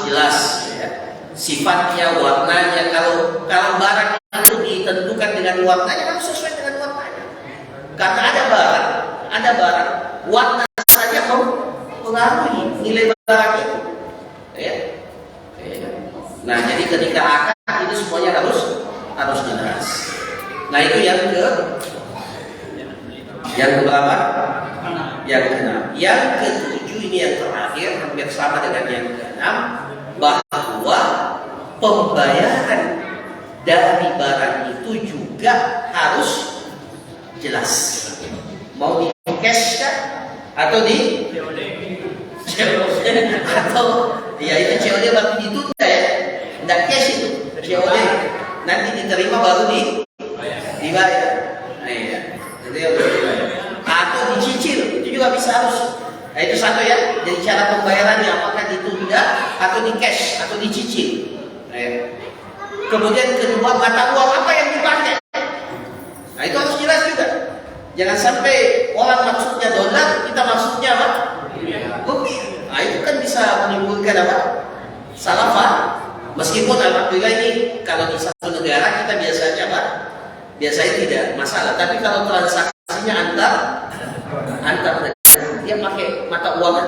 jelas ya, sifatnya, warnanya. Kalau barang itu ditentukan dengan warnanya harus sesuai dengan warnanya. Karena ada barang warna saja mempengaruhi nilai barang itu. Ya. Nah, jadi ketika akad itu semuanya harus jelas. Nah, itu yang berapa? Yang keenam. Yang ketujuh ini yang terakhir, hampir sama dengan yang keenam, bahwa pembayaran dari barang itu juga harus jelas. Mau di cash kah? Atau di COD? Atau ya itu COD berarti ditunda ya? Tidak cash itu COD. Nanti diterima baru dibayar. Nah, iya. Jadi atau dicicil, itu juga bisa harus. Nah, itu satu ya. Jadi cara pembayarannya apakah ditunda atau di cash atau dicicil. Kemudian kedua, mata uang apa yang dipakai. Nah, itu harus jelas juga. Jangan sampai orang maksudnya dolar, kita maksudnya apa? Rupiah. Nah, itu kan bisa menimbulkan apa? Salah paham. Meskipun alhamdulillah ini kalau di satu negara kita biasanya apa? Biasanya tidak masalah. Tapi kalau transaksinya antar negara, dia pakai mata uang.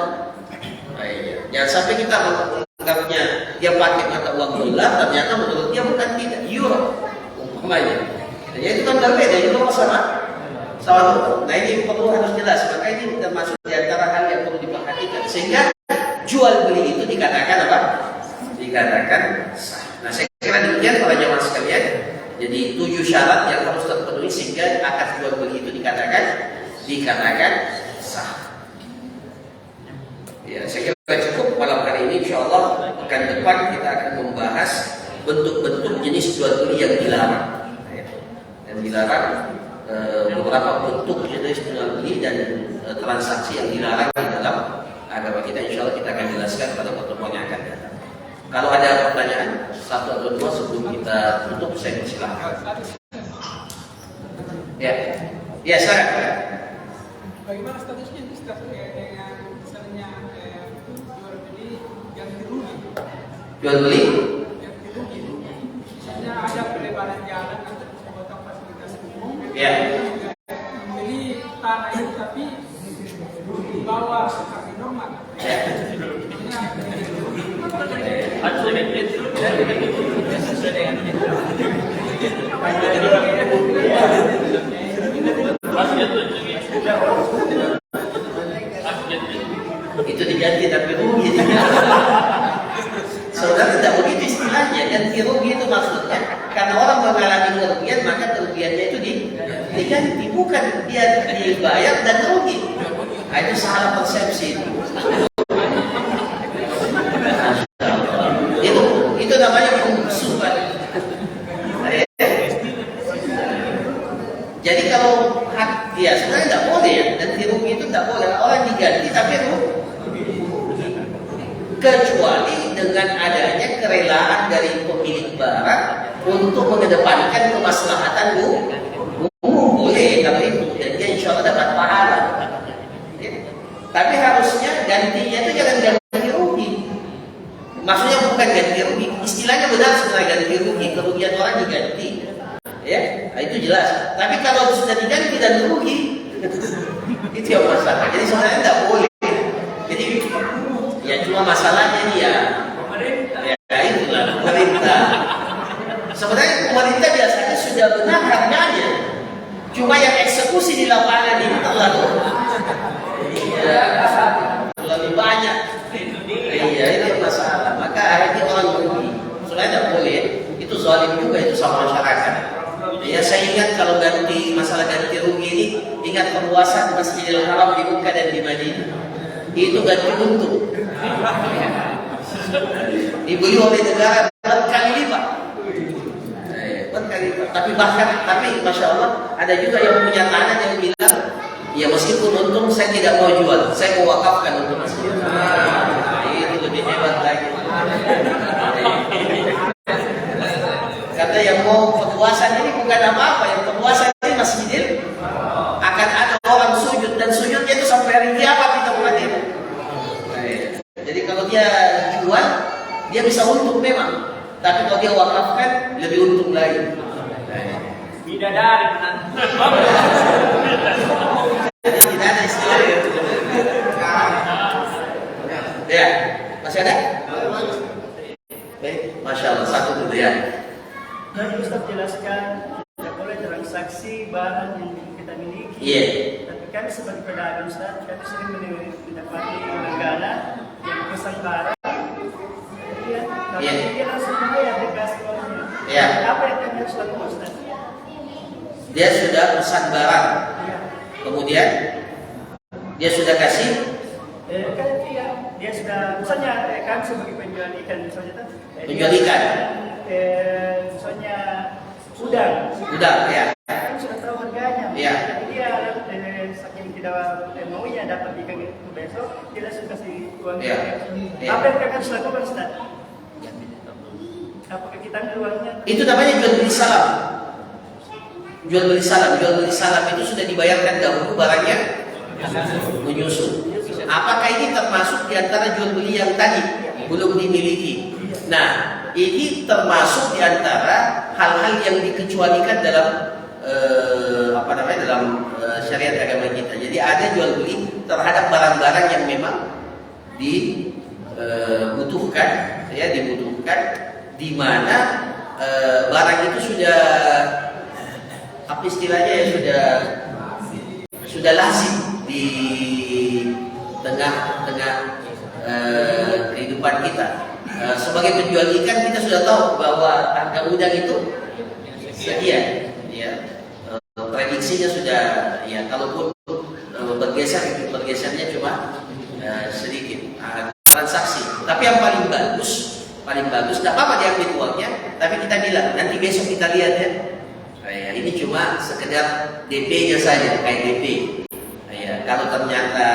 Nah, iya. Jangan sampai kita menganggapnya dia pakai mata uang dolar, ternyata menurut dia bukan, tidak euro umpamanya. Jadi itu kan berbeda, euro sama. Nah, ini perlu harus jelas. Maka ini termasuk di antara hal yang perlu diperhatikan sehingga jual beli itu dikatakan apa? Dikatakan sah. Nah, saya kira demikian para jemaah sekalian. Jadi 7 syarat yang harus terpenuhi sehingga akad jual beli itu dikatakan sah. Ya, saya kira cukup malam hari ini. Insyaallah pekan depan kita akan membahas bentuk-bentuk jenis jual beli yang dilarang. Dan dilarang beberapa bentuk jenis jual beli dan transaksi yang dilarang di dalam agama kita. Insyaallah kita akan jelaskan pada pertemuan yang akan datang. Kalau ada pertanyaan satu atau dua sebelum kita tutup, saya persilahkan. Ya, silakan. Bagaimana statusnya dengan misalnya jual beli Jual beli? Misalnya ada pelebaran jalan atau pembuatan fasilitas umum, Ya. membeli tanah itu tapi di bawah kaki normal. Ya. Harus dengan itu. Sesuai dengan itu. Harus gitu. Itu diganti tapi rugi. Saudara tidak begitu istilahnya. Ganti rugi itu maksudnya karena orang mengalami kerugian maka kerugiannya itu diganti, bukan dia dibayar dan rugi. Nah, itu salah persepsi. Itu namanya pengsusuan. Jadi kalau hak dia sebenarnya tidak boleh ya, ganti rugi itu tidak boleh. Orang diganti tapi rugi. Kecuali dengan adanya kerelaan dari pemilik barang untuk mengedepankan kemaslahatan umum, boleh kalau itu, dan dia insya Allah dapat pahala. Ya. Tapi harusnya gantinya itu jangan ganti rugi. Maksudnya bukan ganti rugi, istilahnya benar sebenarnya ganti rugi, kerugian orang diganti. Ya, nah, itu jelas. Tapi kalau sudah diganti dan rugi, itu yang masalah. Jadi sebenarnya tidak boleh. Jadi ya cuma masalahnya dia. Ya itulah pemerintah. Sebenarnya pemerintah biasanya sudah benar harganya. Cuma yang eksekusi di lapangan ini terlalu lebih banyak. Iya, itu masalah. Maka akhirnya orang rugi. Sebenarnya tidak boleh. Itu zalim juga itu sama masyarakat. Ya saya ingat kalau masalah ganti rugi ini, ingat perluasan Masjidil Haram di Mekah dan di Madinah. Itu ganti untung. Dibeli oleh negara berkali lipat. Tapi masya Allah ada juga yang punya tanah yang bilang, ya meskipun untung saya tidak mau jual, saya mau wakafkan untuk masjid. Itu lebih hebat lagi. Kata yang mau perluasan ini bukan apa-apa, yang perluasan ini masjidil akan ada orang sujud dan sujudnya itu sampai hari kiamat di tempat ini. Jadi kalau dia jual, dia bisa untung memang. Tapi kalau dia wakafkan, lebih untung lagi. Bidadari menang. Jadi tidak ada istilahnya. Ya, masih ada? Baik, masya Allah, satu dulu ya. Tadi Ustaz jelaskan tidak boleh transaksi barang yang kita miliki. Iya. Tapi kami sebagai pedagang Ustaz, kami sering mendapati negara yang pesan barang. Iya. Iya. Tapi dia langsung bayar di kastornya. Iya. Apa yang kami harus lakukan Ustaz? Dia sudah pesan barang, Iya. kemudian dia sudah kasih. Kan dia sudah, misalnya kami sebagai penjual ikan misalnya, Penjual ikan. Misalnya udang. Udah, ya. Kami sudah tahu harganya. Iya. Jadi dia saking tidak maunya dapat ikan itu besok, dia langsung kasih uang. Iya. Iya. Apa yang kita harus lakukan Ustaz? Apakah kita ambil uangnya? Itu namanya jual beli salam. Jual beli salam itu sudah dibayarkan dahulu barangnya menyusul. Apakah ini termasuk di antara jual beli yang tadi belum dimiliki? Nah, ini termasuk di antara hal-hal yang dikecualikan dalam dalam syariat agama kita. Jadi ada jual beli terhadap barang-barang yang memang dibutuhkan, di mana barang itu sudah apa istilahnya ya, sudah lazim di tengah-tengah kehidupan kita. Sebagai penjual ikan kita sudah tahu bahwa harga udang itu sekian, ya. Prediksinya sudah, ya, kalaupun bergesernya cuma sedikit transaksi. Tapi yang paling bagus, tidak apa-apa diambil uangnya, tapi kita bilang nanti besok kita lihat ya. Ya, ini cuma sekedar DP-nya saja, kayak DP. Ya, kalau ternyata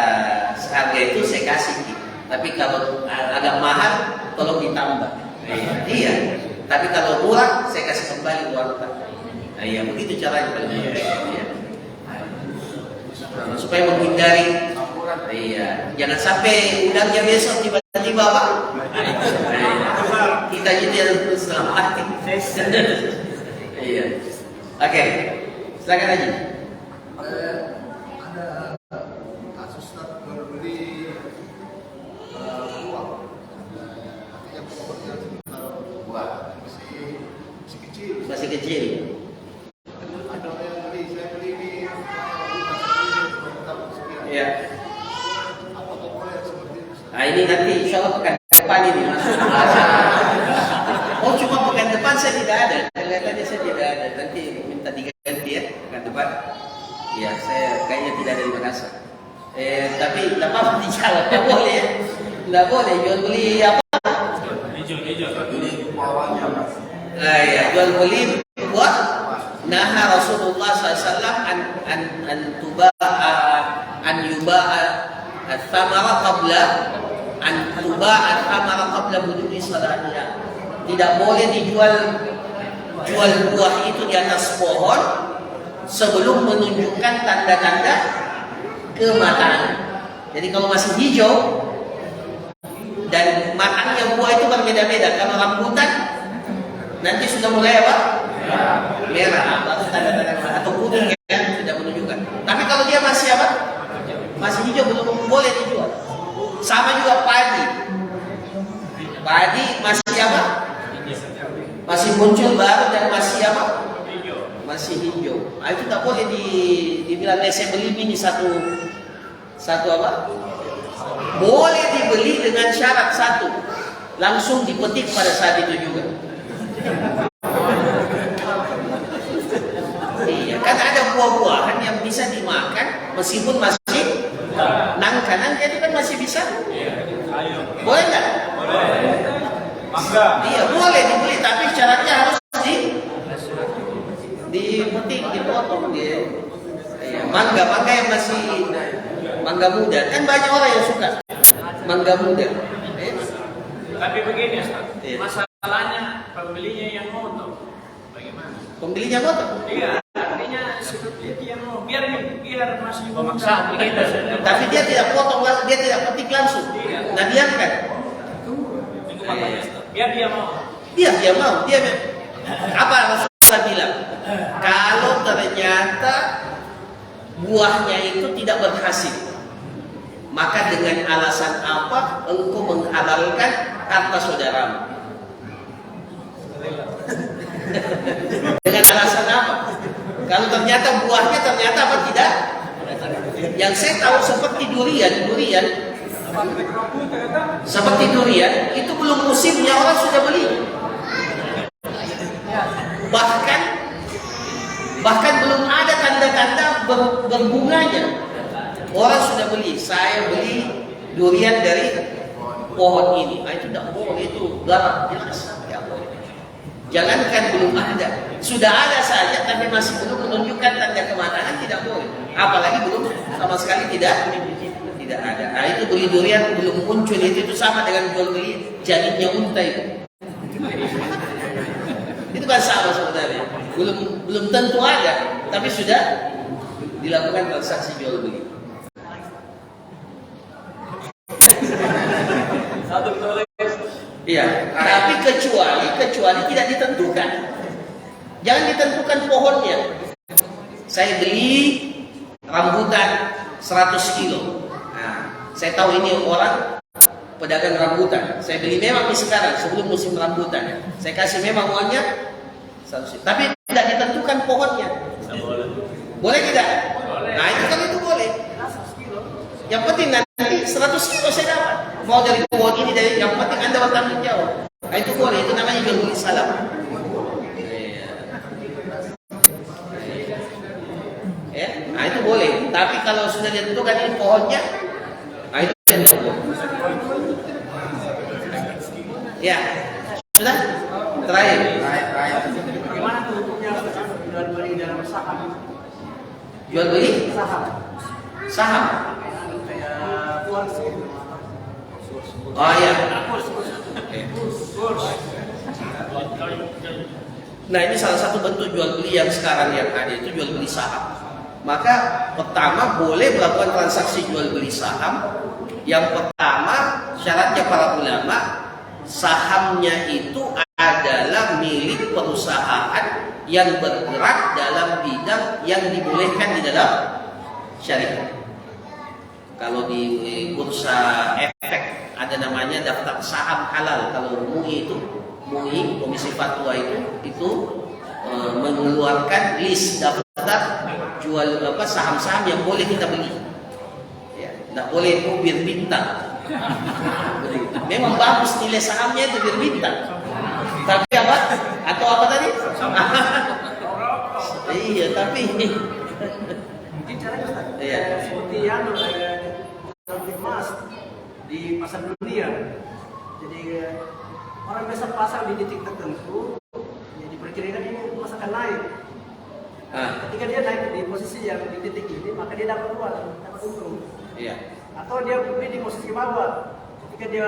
seharga itu saya kasih, tapi kalau agak mahal, tolong ditambah. Iya. Tapi kalau murah, saya kasih kembali uang. Ya, begitu caranya. Ya. Supaya menghindari, jangan sampai udangnya besok tiba-tiba Pak. kita itu yang setengah mati. Iya. Oke. Silakan aja. Ada kasus jual beli uang. Artinya pokoknya kalau buah masih kecil. Masih kecil. Ada orang yang beli, saya beli ini Iya. apakah boleh seperti itu? Nah ini nanti insya Allah pekan depan ini masuk. Oh cuma pekan depan saya tidak ada. Kelihatannya saya tidak ada. Nanti minta diganti ya pekan depan. Iya saya kayaknya tidak ada di Makassar. Tapi tidak apa-apa dijawab. Tidak boleh ya. Tidak boleh jual beli apa? Hijau. Ini bawahnya mas. Ya jual beli buah. Nah Rasulullah SAW an yuba'a al-thamara qabla an tuba'a al-thamara qabla wujudi salatiha. Tidak boleh jual buah itu di atas pohon sebelum menunjukkan tanda-tanda kematangan. Jadi kalau masih hijau dan matangnya buah itu berbeda-beda. Kalau rambutan nanti sudah mulai apa? Merah atau tanda-tanda atau kuning ya, tidak menunjukkan. Tapi kalau dia masih apa? Masih hijau belum boleh dijual. Sama juga padi. Padi masih apa? Masih muncul baru dan masih apa? Masih hijau. Nah, itu tak boleh dibilang saya beli ini satu apa? Boleh dibeli dengan syarat satu, langsung dipetik pada saat itu juga. Iya, kan ada buah-buahan yang bisa dimakan meskipun masih nangka itu kan masih bisa. Boleh nggak? Mangga. Iya, boleh dibeli, tapi syaratnya harus dipetik, dipotong dia. Iya, mangga yang masih mangga muda, kan banyak orang yang suka mangga muda. Tapi begini, Ustaz. Iya. Masalahnya pembelinya yang moto. Bagaimana? Pembelinya motor. Iya, artinya seperti itu yang mau biar masih memaksa begitu. Tapi dia tidak potong langsung, dia tidak petik langsung. Nah, biarkan. Biar dia mau. Dia mau. Apa Rasulullah bilang? Kalau ternyata buahnya itu tidak berhasil, maka dengan alasan apa engkau menghalalkan harta saudaramu? Dengan alasan apa? Kalau ternyata buahnya apa tidak? Yang saya tahu seperti durian itu belum musimnya orang sudah beli. Bahkan belum ada tanda-tanda berbunganya, orang sudah beli. Saya beli durian dari pohon ini. Itu tidak boleh, itu garap jelas. Jangankan belum ada, sudah ada saja tapi masih belum menunjukkan tanda kematangan, tidak boleh. Apalagi belum sama sekali tidak ada. Nah itu beli durian belum muncul, itu sama dengan jual beli janinnya unta itu. Itu kan sama sebenarnya. Belum tentu ada, tapi sudah dilakukan transaksi jual beli. Iya, tapi kecuali tidak ditentukan. Jangan ditentukan pohonnya. Saya beli rambutan 100 kilo. Nah, saya tahu ini orang pedagang rambutan. Saya beli memang di sekarang sebelum musim rambutan. Saya kasih memang uangnya 100 kilo. Tapi tidak ditentukan pohonnya. Boleh tidak? Nah, itu boleh. Yang penting nanti 100 kilo saya dapat. Mau dari pohon ini, yang penting Anda bertanggung jawab. Nah, itu boleh, itu namanya jual beli salam. Ya, nah itu boleh. Tapi kalau sudah ditentukan ini pohonnya, nah itu yang tidak boleh. Ya, sudah. Terakhir. Bagaimana tuh hukumnya jual beli dalam saham? Jual beli saham. Kayak kurs gitu. Oh iya. Nah ini salah satu bentuk jual beli yang sekarang yang ada, itu jual beli saham. Maka pertama boleh melakukan transaksi jual beli saham. Yang pertama syaratnya para ulama sahamnya itu adalah milik perusahaan yang bergerak dalam bidang yang dibolehkan di dalam syariat. Kalau di bursa efek ada namanya daftar saham halal. Kalau MUI Komisi Fatwa itu mengeluarkan list daftar jual saham-saham yang boleh kita beli. Ya, tidak boleh bir bintang. Memang bagus nilai sahamnya itu bir bintang. Tapi apa? Atau apa tadi? Iya, tapi Mungkin caranya Ustaz, Iya. seperti yang emas di pasar dunia. Jadi orang biasa pasang di titik tertentu, ya diperkirakan ini emas akan naik. Ketika dia naik di posisi yang di titik ini, maka dia dapat uang, dapat untung. iya. Atau dia beli di posisi bawah, ketika dia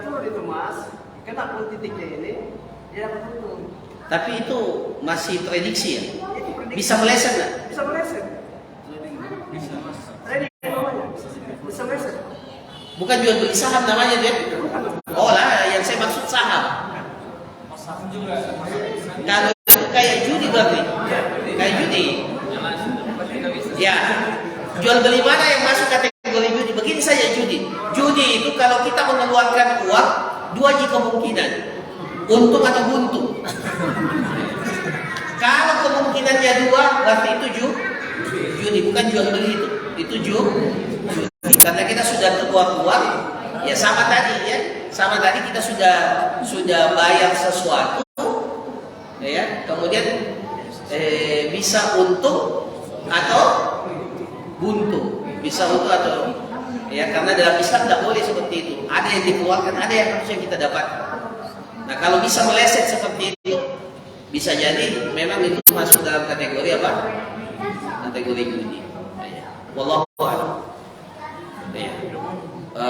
turun itu emas, kena pun titiknya ini, dia dapat untung. Tapi itu masih prediksi ya? Itu prediksi. Bisa meleset nggak? Bisa meleset. Trading namanya, bisa meleset. Bukan jual beli saham namanya dia. Oh lah, yang saya maksud saham. Kalau itu kayak judi berarti. Kayak judi. Ya. Jual beli mana yang masuk kategori judi? Begini saja judi. Judi itu kalau kita mengeluarkan uang, dua kemungkinan. Untung atau buntu. Kalau kemungkinannya dua, berarti itu judi, bukan jual beli itu. Itu judi. Karena kita sudah keluar uang, ya sama tadi ya. Sama tadi kita sudah bayar sesuatu, ya. Kemudian bisa untung atau buntu, bisa untung atau ya, karena dalam Islam tidak boleh seperti itu. Ada yang dikeluarkan, ada yang harusnya kita dapat. Nah, kalau bisa meleset seperti itu, bisa jadi memang itu masuk dalam kategori apa? Kategori judi. Wallahu a'lam. Ya.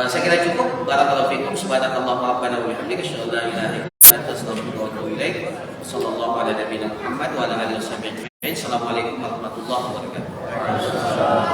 Saya kira cukup. Barakallahu fikum. Subhanakallahumma rabbana wa bihamdika asyhadu an la ilaha illa anta astaghfiruka wa atubu ilaik. Sallallahu ala nabiyyina Muhammad wa ala alihi wasallam. Assalamualaikum warahmatullahi wabarakatuh.